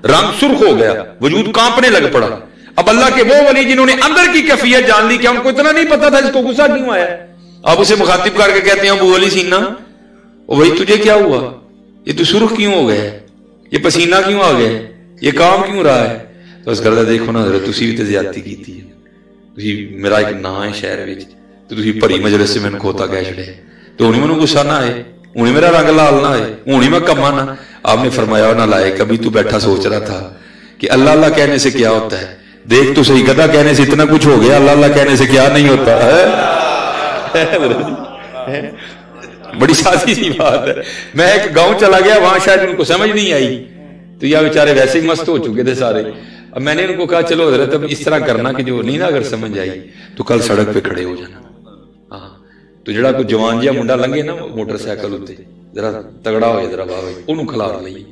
رنگ سرخ ہو گیا, وجود کانپنے لگ پڑا. اب اللہ کے وہ ولی جنہوں نے اندر کی کیفیت جان لی, کیا ان کو اتنا نہیں پتا تھا اس کو غصہ کیوں آیا؟ آپ اسے مخاطب کر کے کہتے ہیں ابو علی سینا, او بھائی تجھے کیا ہوا, یہ تو سرخ کیوں ہو گیا, یہ پسینہ کیوں آ گیا, یہ کام کیوں رہا ہے؟ تو اس گل دیکھو نا حضرت, تسی بھی تے زیادتی کیتی ہے. تسی میرا ایک نا ہے شہر وچ تے تسی بھری مجلس سے مینوں کھوتا کہہ چھڑے, تو ہن مینوں غصہ نہ آئے, ہن میرا رنگ لال نہ آئے, ہن میں کما نہ. آپ نے فرمایا نہ لائے, کبھی تو بیٹھا سوچ رہا تھا کہ اللہ اللہ کہنے سے کیا ہوتا ہے, دیکھ تو صحیح, گدھا کہنے سے اتنا کچھ ہو گیا, اللہ اللہ کہنے سے کیا نہیں ہوتا ہے. بڑی سادی سی بات ہے. میں ایک گاؤں چلا گیا, وہاں شاید ان کو سمجھ نہیں آئی, تو یہ بیچارے ویسے ہی مست ہو چکے تھے سارے. اب میں نے ان کو کہا چلو حضرت اب اس طرح کرنا کہ جو نہیں نا اگر سمجھ آئی تو کل سڑک پہ کھڑے ہو جانا. ہاں تو جڑا کوئی جوان جہا منڈا لنگے نا موٹر سائیکل اتنے, ذرا تگڑا ہوئے, ذرا باوے انہوں کھلار لئی,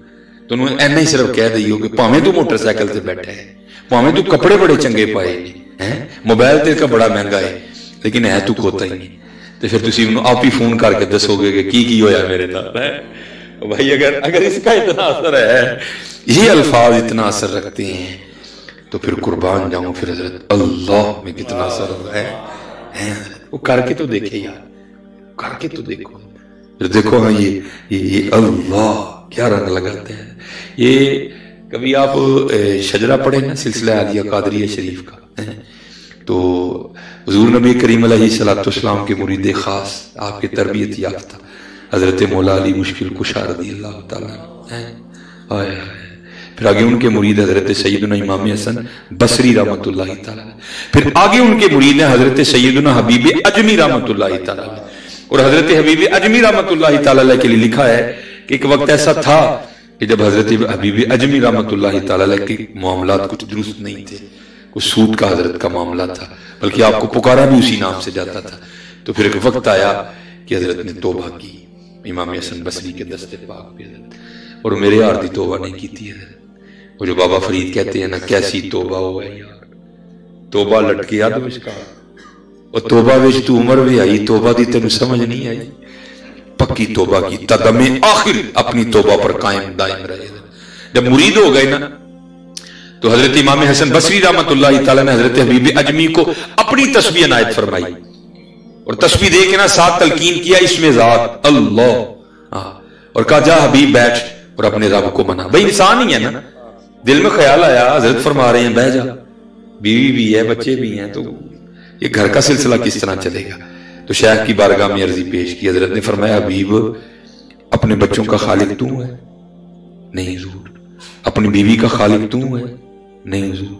تو انہوں نے اینا ہی صرف کہہ دئیو کہ پاویں تو موٹر سائیکل سے بیٹھا ہے, پاویں تو کپڑے بڑے چنگے پائے ہیں, موبائل تے کا بڑا مہنگا ہے, لیکن ہے تو کھوتا ہی نہیں. تو پھر تسی انہوں آپ ہی فون کر کے دسو گے کہ کی ہویا میرے نال ہے. بھائی اگر اس کا اتنا اثر ہے, یہ الفاظ اتنا اثر رکھتے ہیں, تو پھر قربان جاؤں پھر حضرت اللہ میں کتنا اثر ہوا ہے. وہ کر کے تو دیکھے یار, کر کے تو دیکھو, پھر دیکھو ہاں یہ اللہ کیا رنگ لگاتے ہیں. یہ کبھی آپ شجرہ پڑھیں نا سلسلہ عالیہ قادریہ شریف کا, تو حضور نبی کریم علیہ السلام کے مرید خاص, آپ کی تربیت یافتہ حضرت مولا علی مشکل کشا رضی اللہ تعالیٰ, پھر آگے ان کے مرید حضرت سیدنا امام حسن بصری رحمت اللہ تعالیٰ, پھر آگے ان کے مرید ہیں حضرت سیدنا حبیب اجمی رحمت اللہ تعالیٰ. اور حضرت حبیب اجمی رحمت اللہ تعالیٰ کے لیے لکھا ہے کہ ایک وقت ایسا تھا کہ جب حضرت حبیب اجمی رحمت اللہ تعالیٰ کے معاملات کچھ درست نہیں تھے, کچھ سود کا حضرت کا معاملہ تھا, بلکہ آپ کو پکارا بھی اسی نام سے جاتا تھا. تو پھر ایک وقت آیا کہ حضرت نے توبہ کی امام حسن بصری کے دست پاک پہ حضرت, اور میرے یار دی توبہ نہیں کی تھی حضرت. وہ جو بابا فرید کہتے ہیں نا کیسی توبہ ہو ہے یار, توبہ لٹکی آدھ وشکا, اور توبہ ویچ تو عمر بھی آئی, توبہ دی تینوں سمجھ نہیں آئی, پکی توبہ کی تدم آخر اپنی توبہ پر قائم دائم رہے. جب مرید ہو گئے نا تو حضرت امام حسن بصری رحمت اللہ تعالیٰ نے حضرت حبیب اجمی کو اپنی تسبیح عنایت فرمائی, اور تسبیح دے کے نا ساتھ تلقین کیا اس میں ذات اللہ, اور کہا جا حبیب بیٹھ اور اپنے رب کو منا. بھئی انسان ہی ہے نا, دل میں خیال آیا, حضرت فرما رہے ہیں بہ جا, بیوی بھی ہے بچے بھی ہیں, تو یہ گھر کا سلسلہ کس طرح چلے گا. تو شیخ کی بارگاہ میں عرضی پیش کی, حضرت نے فرمایا حبیب اپنے بچوں کا خالق تو ہے؟ نہیں حضور. اپنی بیوی کا خالق تو ہے؟ نہیں حضور.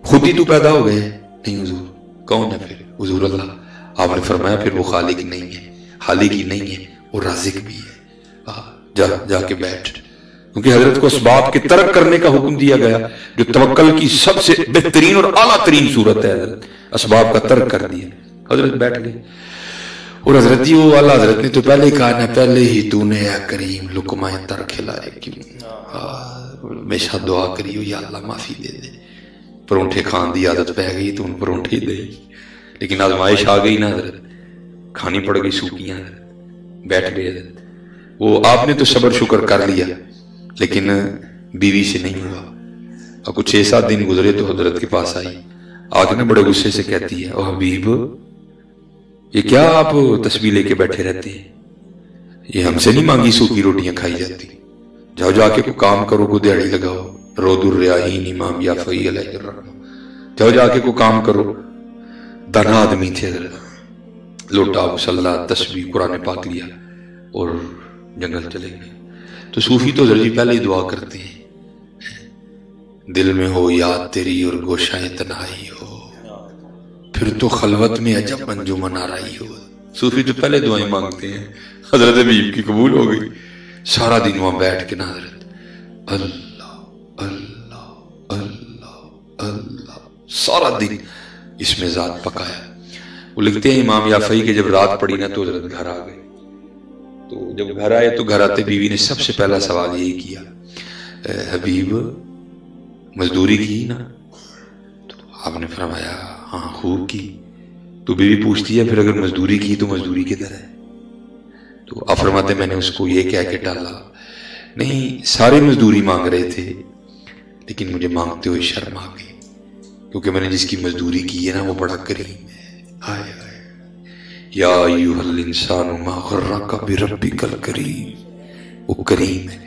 خود ہی تو پیدا ہو گئے؟ نہیں حضور. کون ہے پھر؟ حضور اللہ. آپ نے فرمایا پھر وہ خالق نہیں ہے, خالق ہی نہیں ہے, وہ رازق بھی ہے, جا کے بیٹھ. کیونکہ حضرت کو اسباب کے ترک کرنے کا حکم دیا گیا, جو توکل کی سب سے بہترین اور اعلیٰ ترین صورت ہے, حضرت اسباب کا ترک کر دیا. حضرت بیٹھ گئے, اور حضرت وہ اللہ حضرت نے تو پہلے ہی کہا نا, پہلے ہی تو نے اے کریم لقمہ تر کھلائے, کیوں ہمیشہ دعا کریو یا اللہ معافی دے دے. پرونٹھے کھان دی عادت پہ گئی تو ان پرونٹھے دے, لیکن آزمائش آ گئی نا حضرت, کھانی پڑ گئی سوکیاں, بیٹھ گئے حضرت. وہ آپ نے تو صبر شکر کر لیا, لیکن بیوی سے نہیں ہوا. اور کچھ 6-7 دن گزرے تو حضرت کے پاس آئی, آگے نا بڑے غصے سے کہتی ہے, او حبیب یہ کیا آپ تسبیح لے کے بیٹھے رہتے ہیں, یہ ہم سے نہیں مانگی سوکھی روٹیاں کھائی جاتی, جاؤ جا کے کوئی کام کرو, کو دیہڑی لگاؤ. رود الریاحین امام یافعی علیہ الرحمہ, جاؤ جا کے کوئی کام کرو. دانا آدمی تھے حضرت, لوٹا مسلح تسبیح قرآن پاک لیا اور جنگل چلے گئے. تو صوفی تو ذرا پہلے ہی دعا کرتے ہیں, دل میں ہو یاد تیری اور گوشہ تنہائی ہو, پھر تو خلوت میں عجب انجمن آ رہی ہو. صوفی تو پہلے دعائیں مانگتے ہیں. حضرت حبیب کی قبول ہو گئی. سارا دن وہاں بیٹھ کے نا حضرت اللہ اللہ اللہ اللہ, سارا دن اس میں ذات پکایا. وہ لکھتے ہیں امام یافعی کہ جب رات پڑی نا تو حضرت گھر آ گئے. تو جب گھر آئے تو گھر آتے بیوی نے سب سے پہلا سوال یہی کیا, حبیب مزدوری کی نا؟ تو آپ نے فرمایا ہاں خوب کی. تو بیوی پوچھتی ہے پھر اگر مزدوری کی تو مزدوری کدھر ہے؟ تو آپ فرماتے میں نے اس کو یہ کہہ کے ڈالا, نہیں سارے مزدوری مانگ رہے تھے لیکن مجھے مانگتے ہوئے شرم آ گئی، کیونکہ میں نے جس کی مزدوری کی ہے نا وہ بڑا کریم ہے. ہائے ہائے یا ایھا الانسان ما غرک بربک الکریم، وہ کریم ہے.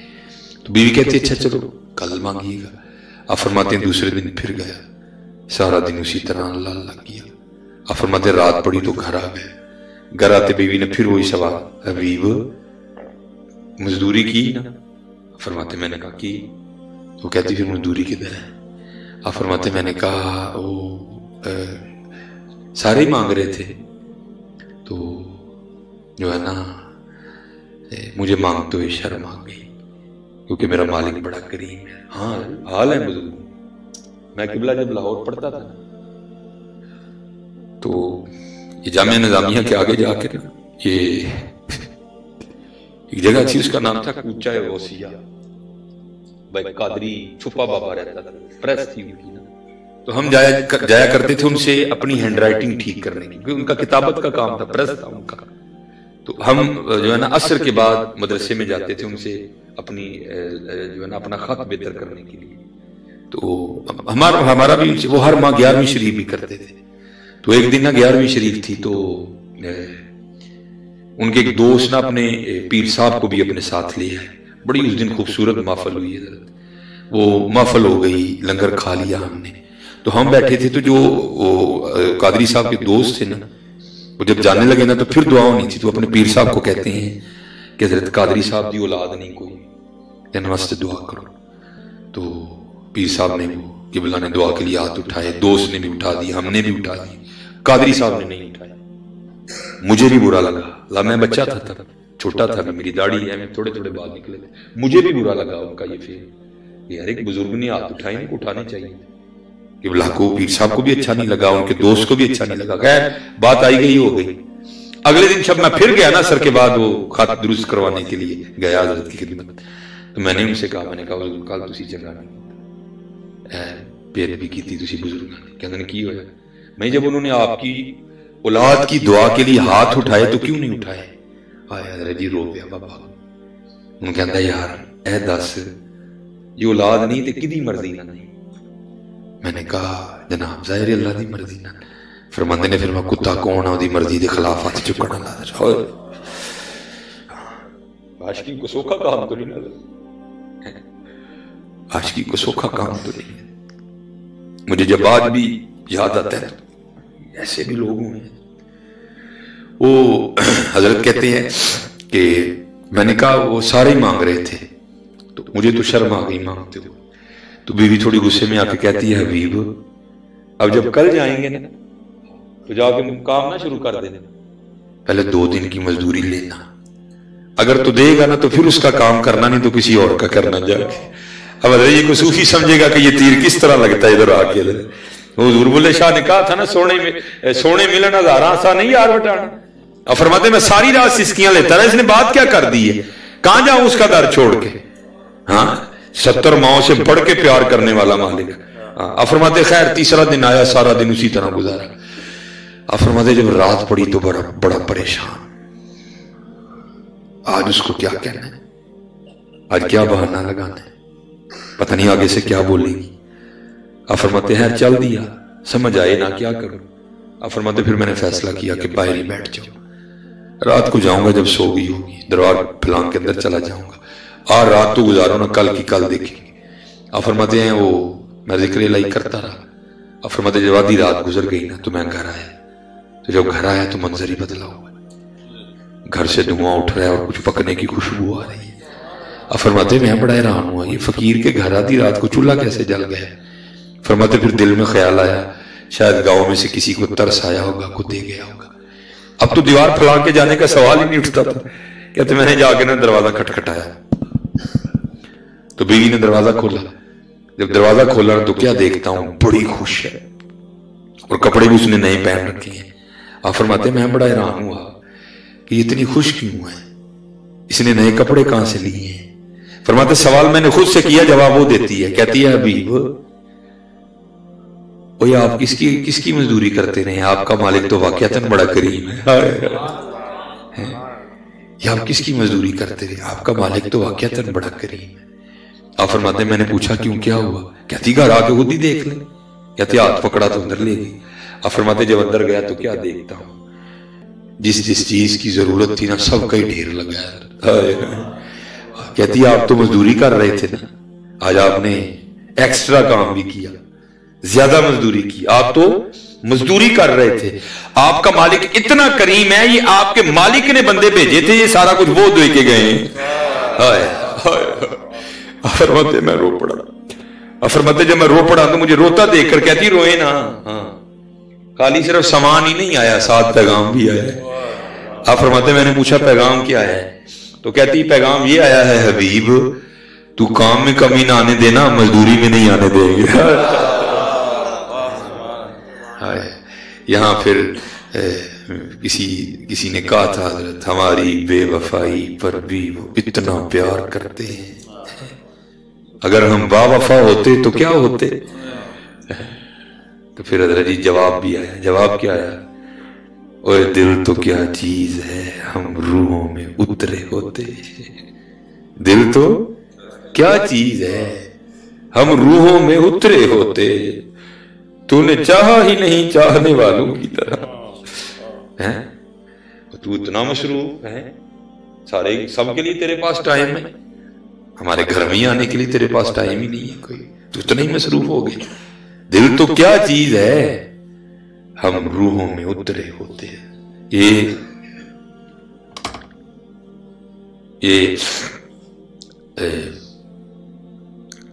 تو بیوی کہتی ہے اچھا چلو کل مانگیے گا. آپ فرماتے ہیں دوسرے دن پھر گیا، سارا دن اسی طرح اللہ اللہ کیا. آپ فرماتے ہیں رات پڑی تو گھر آ گئے. گھر آتے بیوی نے پھر وہی سوال، حبیب مزدوری کی نا؟ فرماتے میں نے کہا کی. تو کہتی پھر مزدوری کدھر ہے؟ آپ فرماتے میں نے کہا وہ سارے ہی مانگ رہے تھے تو جو ہے نا مجھے مانگتے ہوئے شرم آ گئی کیونکہ میرا مالک بڑا کریم ہے. ہاں حال ہے بزرگ، میں قبلہ جب لاہور پڑھتا تھا تو یہ جامعہ نظامیہ کے آگے جا کے نا یہ ایک جگہ تھی، اس کا نام تھا کوچہ غوثیہ. بھائی قادری چھپا بابا رہتا تھا، پریس تھی ان کی نا. تو ہم جایا کرتے تھے ان سے اپنی ہینڈ رائٹنگ ٹھیک کرنے کی، کیونکہ ان کا کتابت کا کام تھا، پریس تھا ان کا. تو ہم جو ہے نا عصر کے بعد مدرسے میں جاتے تھے ان سے اپنی جو ہے نا اپنا خط بہتر کرنے کے لیے. تو ہمارا بھی وہ ہر ماہ 11ویں شریف بھی کرتے تھے. تو ایک دن نا 11ویں شریف تھی تو ان کے ایک دوست نا اپنے پیر صاحب کو بھی اپنے ساتھ لے آئے. بڑی اس دن خوبصورت محفل ہوئی ہے، وہ محفل ہو گئی، لنگر کھا لیا ہم نے. تو ہم بیٹھے تھے تو جو قادری صاحب کے دوست تھے نا وہ جب جانے لگے نا تو پھر دعا نہیں تھی. تو اپنے پیر صاحب کو کہتے ہیں کہ حضرت قادری صاحب دی اولاد نہیں کوئی، ان واسطے دعا کرو. تو پیر صاحب نے وہ قبلہ نے دعا کے لیے ہاتھ اٹھائے، دوست نے بھی اٹھا دی، ہم نے بھی اٹھا دی، قادری صاحب نے نہیں اٹھایا. مجھے بھی برا لگا، میں بچہ تھا تب، چھوٹا تھا، میری داڑھی ہے، تھوڑے تھوڑے بال نکلے تھے. مجھے بھی برا لگا ان کا یہ فیل، یار ایک بزرگ نے ہاتھ اٹھائے، ان کو اٹھانے چاہیے. قبلہ کو پیر صاحب کو بھی اچھا نہیں لگا، ان کے دوست کو بھی اچھا نہیں لگا. خیر بات آئی گئی ہو گئی. اگلے دن جب میں پھر گیا نا سر کے بعد وہ خط درست کروانے کے لیے گیا حضرت کی خدمت، تو میں نے ان سے کہا، میں نے کہا حضور کل تسی چنگا نہیں پیر بھی کی تھی تسی بزرگاں نے. کہتے ہیں کی ہویا؟ میں جب انہوں نے آپ کی اولاد کی دعا کے لیے ہاتھ اٹھائے تو کیوں نہیں اٹھائے؟ آیا حضرت جی رو پیا بابا. انہوں کہتا ہے یار اے دس یہ اولاد نہیں تے کدی مرضی نہ نہیں. میں نے کہا جناب ظاہر اللہ دی مرضی نہ. فرماندے نے پھر میں کتا کون ہے دی مرضی دے خلاف ہاتھ چکنا لا. عاشقی کو سوکھا کام تو نہیں، عاشقی کو سوکھا کام تو نہیں. مجھے جب آج بھی یاد آتا ہے ایسے بھی لوگ ہیں. وہ حضرت کہتے ہیں کہ میں نے کہا وہ سارے ہی مانگ رہے تھے تو مجھے تو شرم آ گئی مانگتے ہوئے. تو بیوی تھوڑی غصے میں آ کے کہتی ہے حبیب اب جب کل جائیں گے نا تو جا کے کام نہ شروع کر دینا، پہلے 2 دن کی مزدوری لینا، اگر تو دے گا نا تو پھر اس کا کام کرنا، نہیں تو کسی اور کا کرنا جا کے. اب یہ کوئی صوفی سمجھے گا کہ یہ تیر کس طرح لگتا ہے ادھر آ کے. حضور بلے شاہ نے کہا تھا نا سونے ملن ہزاراں سا نہیں یار بٹانا. اب فرماتے میں ساری رات سسکیاں لیتا رہا، اس نے بات کیا کر دی ہے، کہاں جاؤں اس کا در چھوڑ کے. ہاں 70 ماؤں سے بڑھ کے پیار کرنے والا مالک. اب فرماتے خیر تیسرا دن آیا، سارا دن اسی طرح گزارا. اب فرماتے جب رات پڑی تو بڑا پریشان، آج اس کو کیا کہنا ہے، آج کیا بہانہ لگانا ہے، پتہ نہیں آگے سے کیا بولے گی. اب فرماتے ہیں چل دیا، سمجھ آئے نہ کیا کروں. اب فرماتے پھر میں نے فیصلہ کیا کہ باہر ہی بیٹھ جاؤں، رات کو جاؤں گا جب سو گئی ہوگی دروازہ پھلانگ کے اندر چلا جاؤں گا، اور رات تو گزارو نا، کل کی کل دیکھیں گے. اب فرماتے ہیں وہ میں ذکر الہی کرتا رہا. اب فرماتے جب آدھی رات گزر گئی نا تو میں گھر آیا. تو جب گھر آیا تو منظر ہی بدلا ہوا، گھر سے دھواں اٹھ رہا ہے اور کچھ پکنے کی خوشبو آ رہی ہے. اب فرماتے میں بڑا حیران ہوا، یہ فقیر کے گھر آدھی رات کو چولہا کیسے جل گیا. فرماتے پھر دل میں خیال آیا شاید گاؤں میں سے کسی کو ترس آیا ہوگا، کو دے گیا ہوگا. اب تو دیوار پھلانگ کے جانے کا سوال ہی نہیں اٹھتا تھا. کہتے میں نے جا کے نا دروازہ کھٹکھٹایا تو بیوی نے دروازہ کھولا. جب دروازہ کھولا تو کیا دیکھتا ہوں، بڑی خوش ہے اور کپڑے بھی اس نے نئے پہن رکھے ہیں. آپ فرماتے میں بڑا حیران ہوا کہ یہ اتنی خوش کیوں ہے، اس نے نئے کپڑے کہاں سے لیے ہیں. فرماتے سوال میں نے خود سے کیا، جواب وہ دیتی ہے. کہتی ہے حبیب اوہ آپ کس کی مزدوری کرتے رہے ہیں، آپ کا مالک تو واقعتاً بڑا کریم ہے. یہ آپ کس کی مزدوری کرتے رہے؟ آپ کا مالک تو واقعتاً بڑا کریم ہے۔ آپ فرماتے ہیں میں نے پوچھا کیوں، کیا ہوا؟ کہتی گھر آ کے خود ہی دیکھ لیں۔ کہتی ہاتھ پکڑا تو اندر لے گئی۔ آپ فرماتے جب اندر گیا تو کیا دیکھتا ہوں، جس چیز کی ضرورت تھی نا سب کا ہی ڈھیر لگا ہے۔ کہتی آپ تو مزدوری کر رہے تھے نا، آج آپ نے ایکسٹرا کام بھی کیا، زیادہ مزدوری کی۔ آپ تو مزدوری کر رہے تھے، آپ کا مالک اتنا کریم ہے، یہ آپ کے مالک نے بندے بھیجے تھے، یہ سارا کچھ وہ دے کے گئے ہیں۔ فرماتے میں رو پڑا۔ فرماتے جب میں رو پڑا تو مجھے روتا دیکھ کر کہتی روئے نا، ہاں خالی صرف سامان ہی نہیں آیا، ساتھ پیغام بھی آیا۔ آپ فرماتے میں نے پوچھا پیغام کیا ہے؟ تو کہتی پیغام یہ آیا ہے حبیب تو کام میں کمی نہ آنے دینا، مزدوری میں نہیں آنے دیں گے۔ یہاں پھر کسی نے کہا تھا حضرت ہماری بے وفائی پر بھی وہ اتنا پیار کرتے ہیں، اگر ہم با وفا ہوتے تو کیا ہوتے؟ تو پھر حضرت جی جواب بھی آیا۔ جواب کیا آیا؟ اوے دل تو کیا چیز ہے ہم روحوں میں اترے ہوتے، دل تو کیا چیز ہے ہم روحوں میں اترے ہوتے، تو نے چاہا ہی نہیں چاہنے والوں کی طرح۔ تو اتنا مصروف ہے، سارے سب کے لیے تیرے پاس ٹائم ہے، ہمارے گھر میں آنے کے لیے تیرے پاس ٹائم ہی نہیں ہے کوئی، تو اتنا ہی مصروف ہو گئی۔ دل تو کیا چیز ہے ہم روحوں میں اترے ہوتے ہیں۔ یہ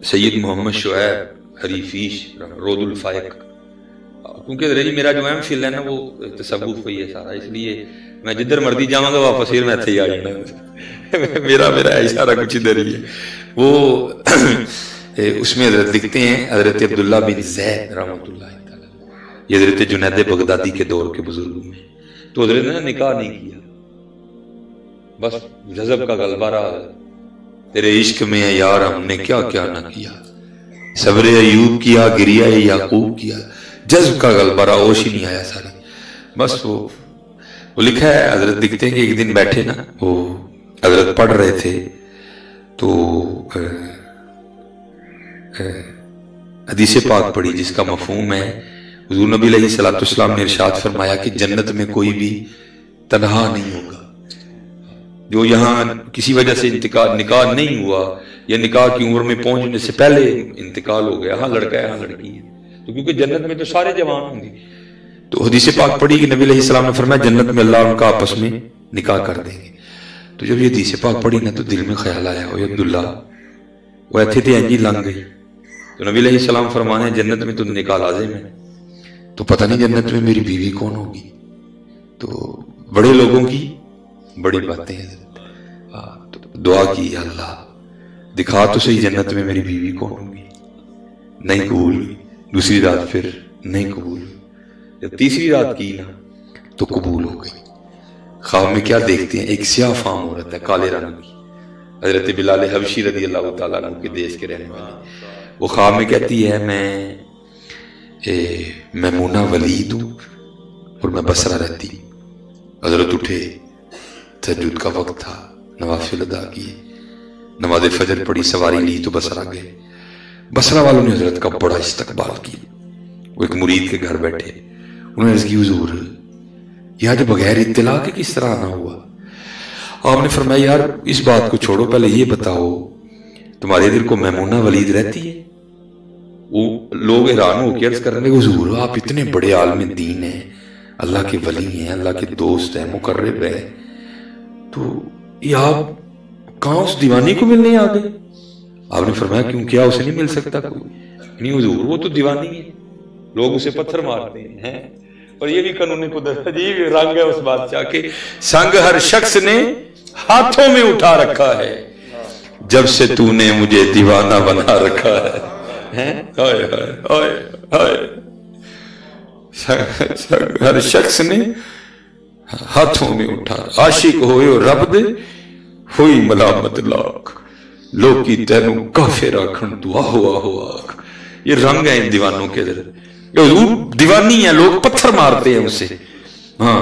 سید محمد شعیب حریفیش رود الفائق، کیونکہ رجی میرا جو اہم فیل ہے نا وہ تصوف پہ ہی ہے سارا، اس لیے میں جدھر مرضی جاؤں گا واپس پھر میں اتھے ہی آ جانا، میرا اشارہ کچھ ادھر ہی ہے۔ وہ اس میں حضرت لکھتے ہیں حضرت عبداللہ بن زید رحمۃ اللہ تعالی، یہ حضرت جنید بغدادی کے دور کے بزرگوں میں، تو حضرت نے نکاح نہیں کیا، بس جذب کا غلبہ رہا، تیرے عشق میں ہے یار ہم نے کیا کیا نہ کیا، صبر ایوب کیا، گریہ یعقوب کیا، جذب کا غلبہ رہا، ہوش ہی نہیں آیا ساری۔ بس وہ لکھا ہے، حضرت لکھتے ہیں کہ ایک دن بیٹھے نا، وہ حضرت پڑھ رہے تھے تو حدیث پاک پڑھی جس کا مفہوم ہے حضور نبی علیہ الصلوۃ والسلام نے ارشاد فرمایا کہ جنت میں کوئی بھی تنہا نہیں ہوگا، جو یہاں کسی وجہ سے نکاح نہیں ہوا یا نکاح کی عمر میں پہنچنے سے پہلے انتقال ہو گیا، ہاں لڑکا ہے ہاں لڑکی ہے، تو کیونکہ جنت میں تو سارے جوان ہوں گے، تو حدیث پاک پڑھی کہ نبی علیہ السلام نے فرمایا جنت میں اللہ ان کا آپس میں نکاح کر دیں گے۔ تو جب یہ حدیث پاک پڑھی نا تو دل میں خیال آیا، اوہ عبداللہ وہ ایتھے تھے انجی لنگ گئی، تو نبی علیہ السلام فرمانے جنت میں تو نکاح لازم ہے، تو پتہ نہیں جنت میں میری بیوی کون ہوگی، تو بڑے لوگوں کی بڑی باتیں ہیں، تو دعا کی اللہ دکھا تو صحیح جنت میں میری بیوی کون ہوگی، نہیں قبول، دوسری رات پھر نہیں قبول، جب تیسری رات کی نا تو قبول ہو گئی۔ خواب میں کیا دیکھتے ہیں؟ ایک سیاہ فام عورت ہے کالے رنگ کی، حضرت بلال حبشی رضی اللہ تعالیٰ عنہ کے دیش کے رہنے والے، وہ خواب میں کہتی ہے میں میمونہ ولید ہوں اور میں بصرہ رہتی ہوں۔ حضرت اٹھے، تہجد کا وقت تھا، نوافل ادا کیے، نماز فجر پڑھی، سواری لی تو بصرہ گئے۔ بصرہ والوں نے حضرت کا بڑا استقبال کیا، وہ ایک مرید کے گھر بیٹھے، انہوں نے عرض کی حضور یہ آج بغیر اطلاع کے کس طرح آنا ہوا؟ آپ نے فرمایا یار اس بات کو چھوڑو، پہلے یہ بتاؤ تمہارے دل کو میمونہ ولید رہتی ہے؟ وہ لوگ حیران ہو کے عرض کرنے لگے حضور آپ اتنے بڑے عالم دین ہیں، اللہ کے ولی ہیں، اللہ کے دوست ہیں، مقرب ہیں، تو یہ آپ کہاں اس دیوانی کو ملنے آ گئے؟ آپ نے فرمایا کیوں کیا اسے نہیں مل سکتا کوئی؟ نہیں حضور وہ تو دیوانی ہے، لوگ اسے پتھر مارتے ہیں، اور یہ بھی قانون قدرت عجیب رنگ ہے اس بادشاہ کے، سنگ ہر شخص نے ہاتھوں میں اٹھا رکھا ہے جب سے تو نے مجھے دیوانہ بنا رکھا ہے۔ ہر شخص نے ہاتھوں میں اٹھا، عاشق ہوئے رب دے ہوئی ملامت لاکھ، لوکی تینوں کافر آکھن دعا ہوا ہوا۔ یہ رنگ ہے ان دیوانوں کے ذرا، دیوانی ہیں، لوگ پتھر مارتے ہیں اسے، ہاں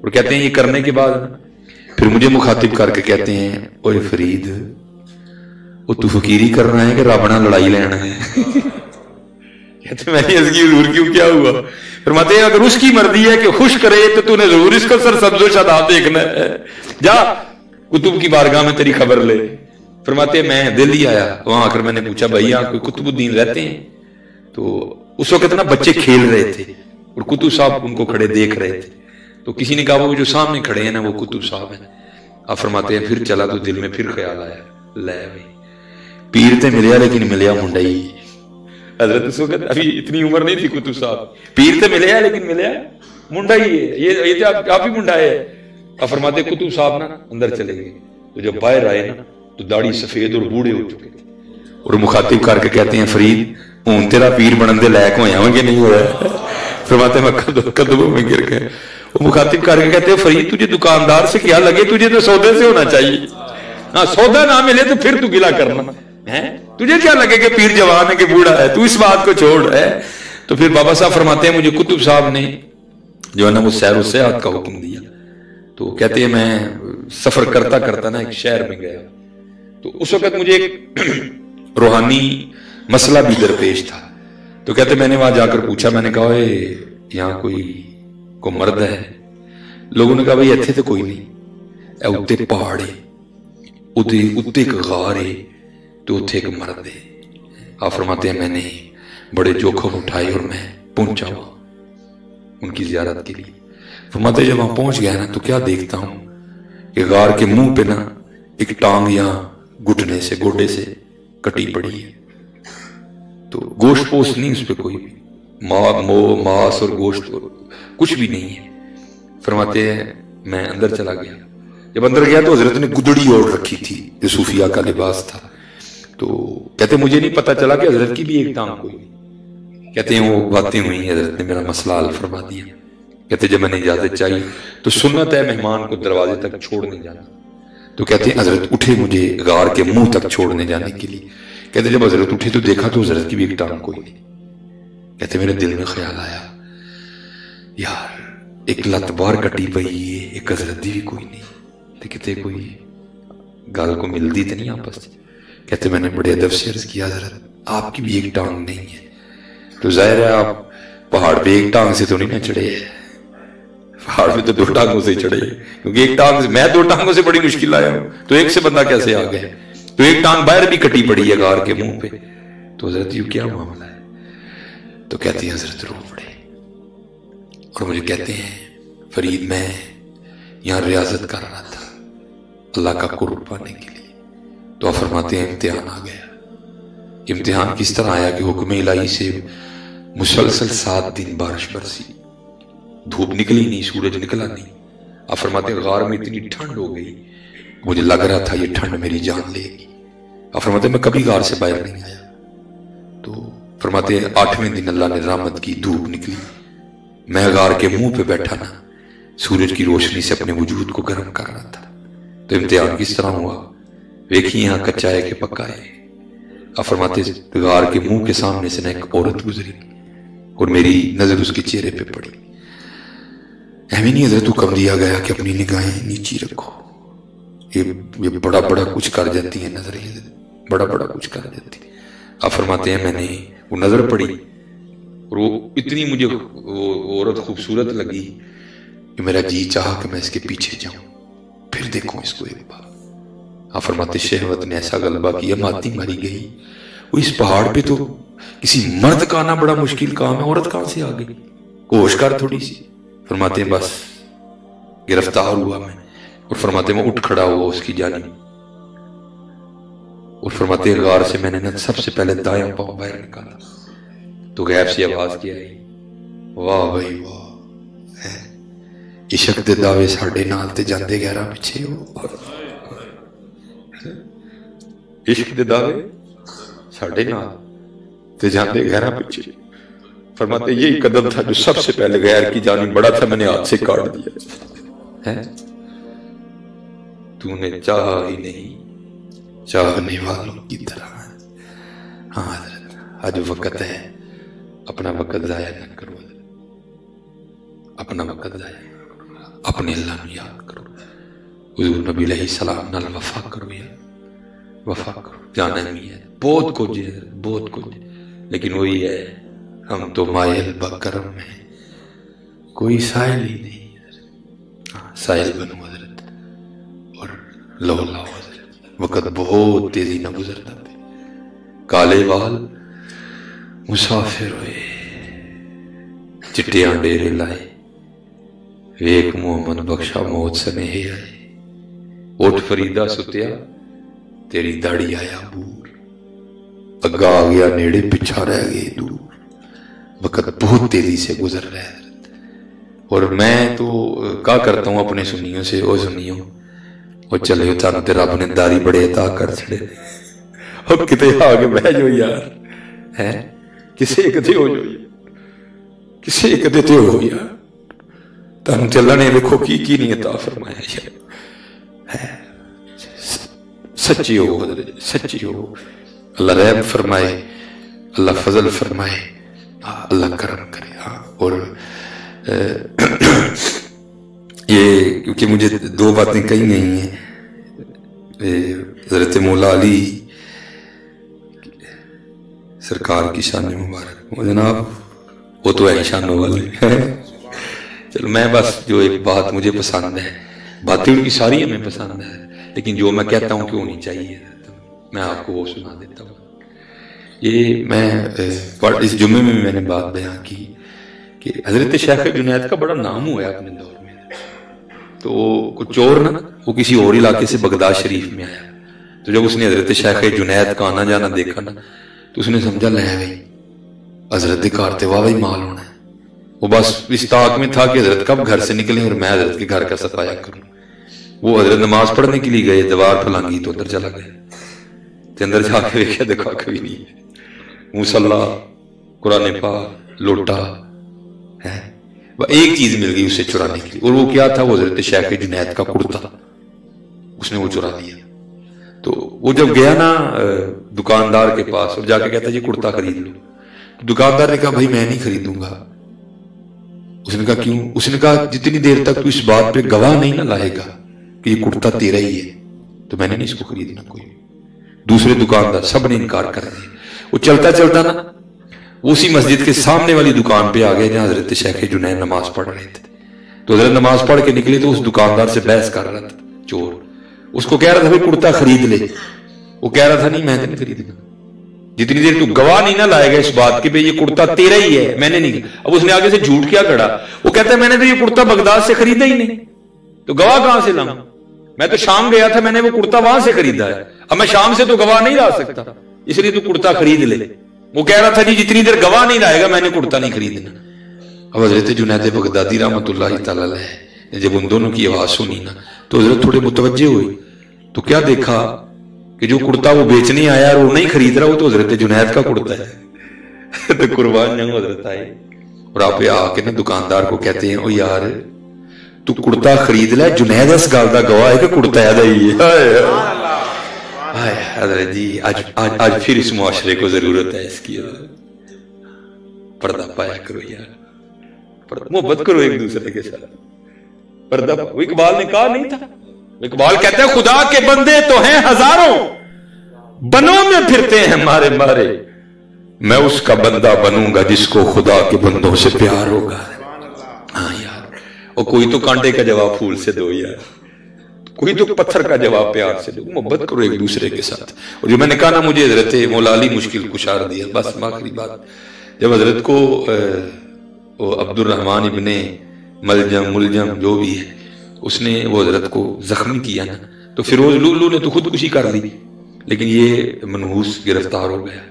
اور کہتے ہیں یہ کرنے کے بعد پھر مجھے مخاطب کر کے کہتے ہیں اوے فرید وہ تو فقیری کرنا ہے کہ رب نہ لڑائی لینا ہے؟ کہتے میں نے حضور کیوں کیا ہوا؟ فرماتے ہیں اگر اس کی مرضی ہے کہ خوش کرے تو تو نے ضرور اس کا سر سبز و شاداب دیکھنا ہے، جا کتب کی بارگاہ میں تیری خبر لے۔ فرماتے ہیں میں دل ہی آیا، وہاں آ کر میں نے پوچھا بھائی آپ کوئی قطب الدین رہتے ہیں؟ تو اس وقت نا بچے کھیل رہے تھے اور کتب صاحب ان کو کھڑے دیکھ رہے تھے، تو کسی نے کہا وہ جو سامنے کھڑے ہیں نا وہ کتب صاحب ہیں۔ آپ فرماتے ہیں پھر چلا تو دل میں پھر خیال آیا لے بھائی پیر تے ملیا لیکن ملیا منڈا ہی۔ حضرت اس وقت ابھی اتنی عمر نہیں تھی کتب صاحب، پیر تے ملیا لیکن ملیا منڈا ہی ہے، یہ آپ ہی منڈا ہے۔ آپ فرماتے کتب صاحب نا اندر چلے گئے، تو جب باہر آئے نا تو داڑھی سفید اور بوڑھے ہو چکے اور مخاطب کر کے کہتے ہیں فرید ہوں تیرا پیر بنن دے لائق ہویا ہوں کہ نہیں ہوا؟ فرماتے میں قدموں میں گر گئے۔ وہ مخاطب کر کے کہتے ہیں فرید تجھے دکاندار سے کیا لگے، تجھے تو سودے سے ہونا چاہیے، ہاں سودا نہ ملے تو پھر تو گلا کرنا ہے، تجھے کیا لگے کہ پیر جوان ہے کہ بوڑھا ہے، تو اس بات کو چھوڑ ہے۔ تو پھر بابا صاحب فرماتے ہیں مجھے کتب صاحب نے جو ہے نا وہ سیر و سیاحت کا حکم دیا، تو کہتے ہیں میں سفر کرتا کرتا نا ایک شہر میں گیا، تو اس وقت مجھے ایک روحانی مسئلہ بھی درپیش تھا، تو کہتے میں نے وہاں جا کر پوچھا، میں نے کہا یہاں کوئی مرد ہے؟ لوگوں نے کہا بھائی اتنے تو کوئی نہیں، اے اتنے پہاڑ ہے، اتنے ایک غار ہے، تو اتنے ایک مرد ہے۔ آپ فرماتے ہیں میں نے بڑے جوخم اٹھائے اور میں پہنچا ہوا ان کی زیارت کے لیے۔ فرماتے جب وہاں پہنچ گیا نا تو کیا دیکھتا ہوں کہ غار کے منہ پہ نا ایک ٹانگ یہاں گھٹنے سے گوڈے سے کٹی پڑی ہے، تو گوشت پوست نہیں اس پہ کوئی بھی، ماس اور گوشت کچھ بھی نہیں ہے۔ فرماتے ہیں میں اندر چلا گیا، جب اندر گیا تو حضرت نے گدڑی اوڑھ رکھی تھی جو صوفیاء کا لباس تھا، تو کہتے مجھے نہیں پتا چلا کہ حضرت کی بھی ایک ٹانگ کوئی نہیں۔ کہتے ہیں وہ باتیں ہوئی، حضرت نے میرا مسئلہ حل فرما دیا۔ کہتے جب میں نے اجازت چاہیے تو سنت ہے مہمان کو دروازے تک چھوڑنے جانا، تو کہتے ہیں حضرت اٹھے مجھے غار کے منہ تک چھوڑنے جانے کے لیے۔ کہتے جب حضرت اٹھے تو دیکھا تو حضرت کی بھی ایک ٹانگ کوئی نہیں۔ کہتے میرے دل میں خیال آیا یار ایک لت بار کٹی پئی ہے، ایک حضرت دی بھی کوئی نہیں، تو کہتے کوئی گل کو ملتی تو نہیں آپس۔ کہتے میں نے بڑے ادب سے عرض کیا حضرت آپ کی بھی ایک ٹانگ نہیں ہے، تو ظاہر ہے آپ پہاڑ پہ ایک ٹانگ سے تو نہیں نہ چڑھے، پہاڑ پہ تو دو ٹانگوں سے چڑھے، کیونکہ ایک ٹانگ سے میں دو ٹانگوں سے بڑی مشکل آیا ہوں، تو ایک سے بندہ کیسے آ گیا؟ تو ایک ٹانگ باہر بھی کٹی پڑی ہے غار کے منہ پہ۔ تو حضرت یہ کیا معاملہ ہے؟ تو کہتے ہیں حضرت رو پڑے اور مجھے کہتے ہیں فرید میں یہاں ریاضت کر رہا تھا اللہ کا قرب پانے کے لیے، تو آپ فرماتے ہیں امتحان آ گیا۔ امتحان کس طرح آیا کہ حکم الہی سے مسلسل 7 دن بارش برسی، دھوپ نکلی نہیں، سورج نکلا نہیں۔ آپ فرماتے ہیں غار میں اتنی ٹھنڈ ہو گئی مجھے لگ رہا تھا یہ ٹھنڈ میری جان لے گی۔ آپ فرماتے ہیں میں کبھی غار سے باہر نہیں آیا، تو فرماتے ہیں 8ویں دن اللہ نے رحمت کی، دھوپ نکلی، میں غار کے منہ پہ بیٹھا نا سورج کی روشنی سے اپنے وجود کو گرم کر رہا تھا۔ تو امتحان کس طرح ہوا دیکھیے، یہاں کچا ہے کہ پکا ہے۔ آپ فرماتے غار کے منہ کے سامنے سے نہ ایک عورت گزری اور میری نظر اس کے چہرے پہ پڑی۔ اہمی نہیں حضرت حکم دیا گیا کہ اپنی نگاہیں نیچی رکھو، یہ بڑا بڑا کچھ کر جاتی ہیں نظریں، بڑا بڑا کچھ کر جاتی ہیں۔ آپ فرماتے ہیں میں نے وہ نظر پڑی اور وہ اتنی مجھے وہ عورت خوبصورت لگی کہ میرا جی چاہا کہ میں اس کے پیچھے جاؤں پھر دیکھوں اس کو ایک بار۔ آپ فرماتے شہوت نے ایسا غلبہ کیا ماتی ماری گئی۔ وہ اس پہاڑ پہ تو کسی مرد کا آنا بڑا مشکل کام ہے، عورت کہاں سے آ گئی؟ ہوش کر تھوڑی سی۔ فرماتے ہیں بس گرفتار ہوا میں، اور فرماتے ہیں میں اٹھ کھڑا ہوا اس کی جانب، اور فرماتے ہیں غار سے میں نے سب سے پہلے دایاں پاؤں باہر نکالا تو غیب سے آواز کیا ہے واہ بھائی واہ، عشق دے دعوے ساڈے نال تے جاندے گہرا پیچھے ہو، عشق دے دعوے ساڈے نال تے جاندے گہرا پیچھے۔ فرماتے یہی قدم تھا جو سب سے پہلے غیر کی جانب بڑا تھا، میں نے ہاتھ سے کاٹ دیا ہے۔ تو نے چاہا ہی نہیں، چاہنے والوں کی طرح۔ ہاں حضرت آج وقت ہے، اپنا وقت ضائع نہ کرو، اپنا وقت ضائع نہ کرو۔ اپنے اللہ نو یاد کرو، حضور نبی علیہ السلام نال وفا کرو، یا وفا کرو. جانا نہیں ہے، بہت کچھ ہے، بہت کچھ، لیکن وہی ہے ہم تو مائل بکرم ہیں، کوئی سائل ہی نہیں. سائل بنو حضرت اور لو لو حضرت. وقت بہت تیزی نہ گزرتا پہ، کالے وال مسافر ہوئے، چٹیاں ڈیرے لائے، ویک محمد بخشا موت سنہے آئے. اٹھ فریدہ ستیا تیری داڑھی آیا بور، اگا آ گیا نیڑے پچھا رہ گئے دور. وقت بہت تیزی سے گزر رہا ہے. اور میں تو کیا کرتا ہوں اپنے سنیوں سے، او سنیوں وہ چلے چاند تے رب نے داری بڑے عطا کر چھڑے، اور کتے آگے بہ جو یار ہے، کسے کتے ہو جو یار، کسے کتے تے ہو یار. تم چلا نے دیکھو کی نہیں عطا فرمایا یار. سچی ہو حضرت، سچی ہو. اللہ رحم فرمائے، اللہ فضل فرمائے، اللہ کرم کرے. اور یہ کیونکہ مجھے دو باتیں کہی گئی ہیں. حضرت مولا علی سرکار کی شان مبارک، جناب وہ تو ہے شان والے. چلو میں بس جو ایک بات مجھے پسند ہے، باتیں ان کی ساری ہمیں پسند ہے، لیکن جو میں کہتا ہوں کہ ہونی چاہیے میں آپ کو وہ سنا دیتا ہوں. یہ میں اس جمعے میں نے بات بیان کی کہ حضرت شیخ جنید کا بڑا نام ہوا ہے اپنے دور میں. تو کچھ چور نا، وہ کسی اور علاقے سے بغداد شریف میں آیا، تو جب اس نے حضرت شیخ جنید کا آنا جانا دیکھا نا، تو اس نے سمجھا لے بھائی حضرت کے کارتے واہ مال ہونا ہے. وہ بس اس طاق میں تھا کہ حضرت کب گھر سے نکلیں اور میں حضرت کے گھر کا صفایا کروں. وہ حضرت نماز پڑھنے کے لیے گئے، دیوار پھلانگی تو اندر چلا گئے. اندر جا کے دیکھا، دیکھا کبھی نہیں، مصلی، قرآن پاک، لوٹا ہے. ایک چیز مل گئی اسے چرانے کے لیے، اور وہ کیا تھا؟ وہ حضرت شیخ جنید کا کرتا، اس نے وہ چرا لیا. تو وہ جب گیا نا دکاندار کے پاس اور جا کے کہتا یہ کرتا خرید لو. دکاندار نے کہا بھائی میں نہیں خریدوں گا. اس نے کہا کیوں؟ اس نے کہا جتنی دیر تک تو اس بات پہ گواہ نہیں نہ لائے گا کہ یہ کرتا تیرا ہی ہے تو میں نے نہیں اس کو خریدنا. کوئی دوسرے دکاندار سب نے انکار کر دیا. وہ چلتا چلتا نا اسی مسجد کے سامنے والی دکان پہ آ گئے جہاں حضرت شیخ جنید نماز پڑھ رہے تھے. تو حضرت نماز پڑھ کے نکلے تو اس دکاندار سے بحث کر رہا تھا چور. اس کو کہہ رہا تھا بھائی کرتا خرید لے. وہ کہہ رہا تھا نہیں میں نہیں خریدنا، جتنی دیر تو گواہ نہیں نہ لائے گا اس بات کہ یہ کرتا تیرا ہی ہے میں نے نہیں. اب اس نے آگے سے جھوٹ کیا کڑا، وہ کہتا ہے میں نے تو یہ کرتا بغداد سے خریدا ہی نہیں، تو گواہ کہاں سے لاؤں؟ میں تو شام گیا تھا، میں نے وہ کرتا وہاں سے خریدا ہے، اب میں شام سے تو گواہ نہیں لا سکتا، اس لیے تو کرتا خرید لے. وہ کہہ رہا تھا جی جتنی دیر گواہ نہیں لائے گا میں نے کرتا نہیں خریدنا. اب حضرت جنید بغدادی رحمۃ اللہ تعالی علیہ جب ان دونوں کی آواز سنی نا تو حضرت تھوڑے متوجہ ہوئی. تو کیا دیکھا کہ جو کرتا وہ بیچنے آیا اور وہ نہیں خرید رہا، وہ تو حضرت جنید کا کرتا ہے. تو قربان جاؤں حضرت آئے اور آپ آ کے نا دکاندار کو کہتے ہیں او یار تو کرتا خرید لے، جنید اس گل دا گواہ ہے کہ کرتا ہے. حضرت جی آج پھر اس معاشرے کو ضرورت ہے اس کی. پردہ پایا کرو یار، محبت کرو ایک دوسرے کے ساتھ. پردہ وہ اقبال نے کہا نہیں تھا، اقبال کہتا ہے خدا کے بندے تو ہیں ہزاروں، بنوں میں پھرتے ہیں مارے مارے، میں اس کا بندہ بنوں گا جس کو خدا کے بندوں سے پیار ہوگا. ہاں یار، اور کوئی تو کانٹے کا جواب پھول سے دو یار، کوئی تو پتھر کا جواب پیار سے دو. محبت کرو ایک دوسرے کے ساتھ. اور جو میں نے کہا نا مجھے حضرت مولا علی مشکل کشار دیا. بس آخری بات، جب حضرت کو عبد الرحمن ابن ملجم جو بھی ہے اس نے وہ حضرت کو زخمی کیا نا، تو فیروز لولو نے تو خودکشی کر لی، لیکن یہ منحوس گرفتار ہو گیا.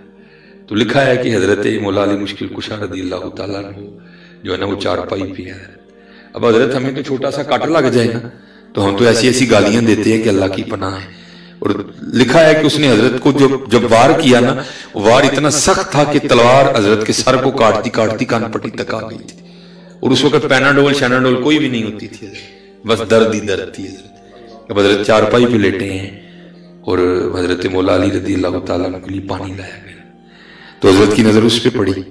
تو لکھا ہے کہ حضرت مولا علی مشکل کشار رضی اللہ تعالیٰ عنہ جو ہے نا وہ چارپائی پہ ہے. اب حضرت ہمیں تو چھوٹا سا کٹ لگ جائے نا تو ہم تو ایسی ایسی گالیاں دیتے ہیں کہ اللہ کی پناہ ہے. اور لکھا ہے کہ اس نے حضرت کو جب وار کیا نا، وار اتنا سخت تھا کہ تلوار حضرت کے سر کو کاٹتی کاٹتی کان پٹی تک آ گئی تھی. اور اس وقت پیناڈول شیناڈول کوئی بھی نہیں ہوتی تھی، بس درد ہی درد تھی. اب حضرت چارپائی پہ لیٹے ہیں اور حضرت مولا علی رضی اللہ تعالیٰ عنہ کے لیے پانی لایا گیا. تو حضرت کی نظر اس پہ پڑی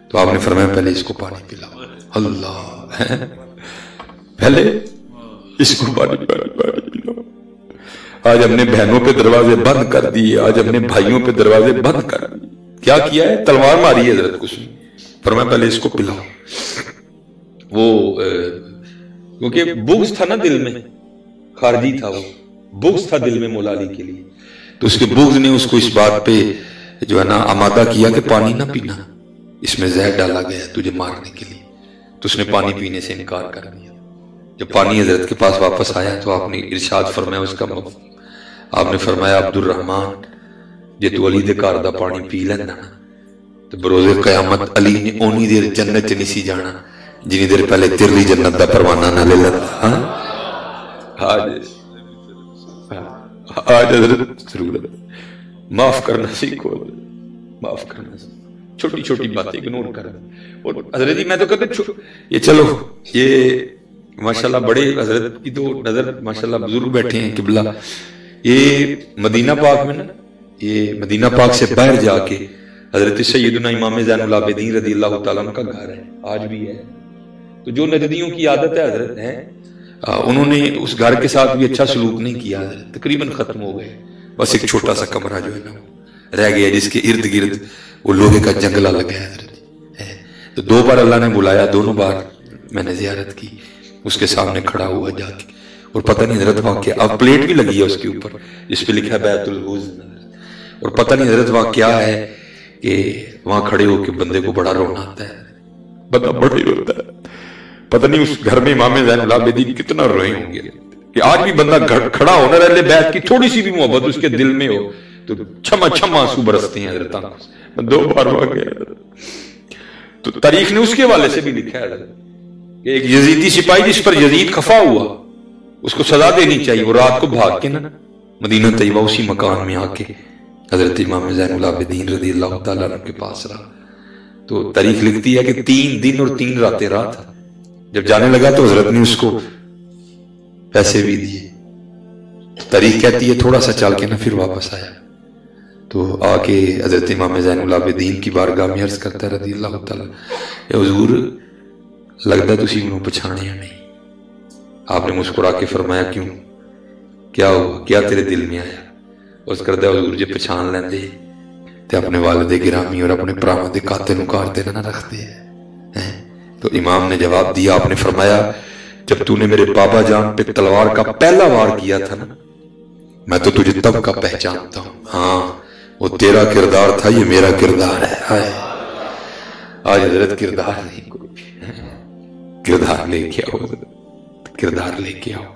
تو آپ نے فرمایا پہلے اس کو پانی پلاؤ. اللہ پہلے اس کو پانی پانی پانی پلاؤ. آج ہم نے بہنوں پہ دروازے بند کر دیے, آج ہم نے بھائیوں پہ دروازے بند کر دیے. کیا کیا ہے؟ تلوار ماری ہے حضرت کو. فرمایا پہلے اس کو پلاؤ. وہ کیونکہ بغض تھا نا دل میں, خارجی تھا, وہ بغض تھا دل میں مولا علی کے لیے, تو اس کے بغض نے اس کو اس بات پہ جو ہے نا آمادہ کیا کہ پانی نہ پینا, اس میں زہر ڈالا گیا ہے تجھے مارنے کے لیے. تو اس نے پانی پینے سے انکار کر دیا. جب پانی حضرت کے پاس واپس آیا تو آپ نے ارشاد فرمایا اس کا مفہوم. آپ نے فرمایا عبد الرحمن جے تو علی دے گھر دا پانی پی لینا تو بروز قیامت علی نے اونی دیر جنت چ نہیں سی جانا جنی دیر پہلے تیرلی جنت دا پروانہ نہ لے لینا. آج حضرت ضرور معاف کرنا سیکھو, معاف کرنا سیکھو, چھوٹی چھوٹی باتیں اگنور کر. اور حضرت جی میں تو کہتا یہ چلو یہ ماشاءاللہ بڑے حضرت کی تو نظر ماشاءاللہ بزرگ بیٹھے ہیں قبلہ. یہ مدینہ پاک میں نا, یہ مدینہ پاک سے باہر جا کے حضرت سیدنا امام زین العابدین رضی اللہ تعالیٰ عنہ کا گھر ہے, آج بھی ہے. تو جو نجدیوں کی عادت ہے حضرت ہے, انہوں نے اس گھر کے ساتھ بھی اچھا سلوک نہیں کیا, تقریباً ختم ہو گئے. بس ایک چھوٹا سا کمرہ جو ہے نا رہ گیا جس کے ارد گرد وہ لوہے کا جنگلہ لگا ہے حضرت. تو 2 بار اللہ نے بلایا, دونوں بار میں نے زیارت کی, اس کے سامنے کھڑا ہوا جا کے, اور پتہ نہیں حضرت وہاں کیا, اب پلیٹ بھی لگی ہے اس کے اوپر جس پہ لکھا ہے بیت الحزن, اور پتہ نہیں حضرت وہاں کیا ہے کہ وہاں کھڑے ہو کے بندے کو بڑا رونا آتا ہے, بندہ بڑا ہی روتا ہے. پتہ نہیں اس گھر میں امام زین العابدین کتنا روئے ہوں گے کہ آج بھی بندہ کھڑا ہونا رہے بیت کی تھوڑی سی بھی محبت اس کے دل میں ہو تو چھما چھما آنسو برستے ہیں حضرت. 2 بار ہو گیا. تو تاریخ نے اس کے حوالے سے بھی لکھا ہے کہ ایک یزیدی سپاہی جس پر یزید خفا ہوا اس کو سزا دینی چاہیے, وہ رات کو بھاگ کے نا مدینہ طیبہ اسی مکان میں آ کے حضرت امام زین العابدین رضی اللہ تعالیٰ عنہ کے پاس رہا. تو تاریخ لکھتی ہے کہ 3 دن اور 3 راتیں رہا تھا. جب جانے لگا تو حضرت نے اس کو پیسے بھی دیے. تاریخ کہتی ہے تھوڑا سا چل کے نا پھر واپس آیا, تو آ کے حضرت امام زین العابدین کی بارگاہ میں عرض کرتا رضی اللہ تعالیٰ, اے حضور لگتا تسی انہوں پچھانے یا نہیں. آپ نے مسکرا کے فرمایا کیوں, کیا ہوا, کیا تیرے دل میں آیا؟ اس کردہ حضور جے پچھان لیں دے تے اپنے والد گرامی اور اپنے پراواں دے قاتل نکارتے نہ رکھتے ہیں. تو امام نے جواب دیا, آپ نے فرمایا جب تو نے میرے بابا جان پہ تلوار کا پہلا وار کیا تھا نا میں تو تجھے تب کا پہچانتا ہوں. ہاں وہ تیرا کردار تھا, یہ میرا کردار ہے. آج حضرت کردار نہیں, کوئی کردار لے کے آؤ, کردار لے کے آؤ.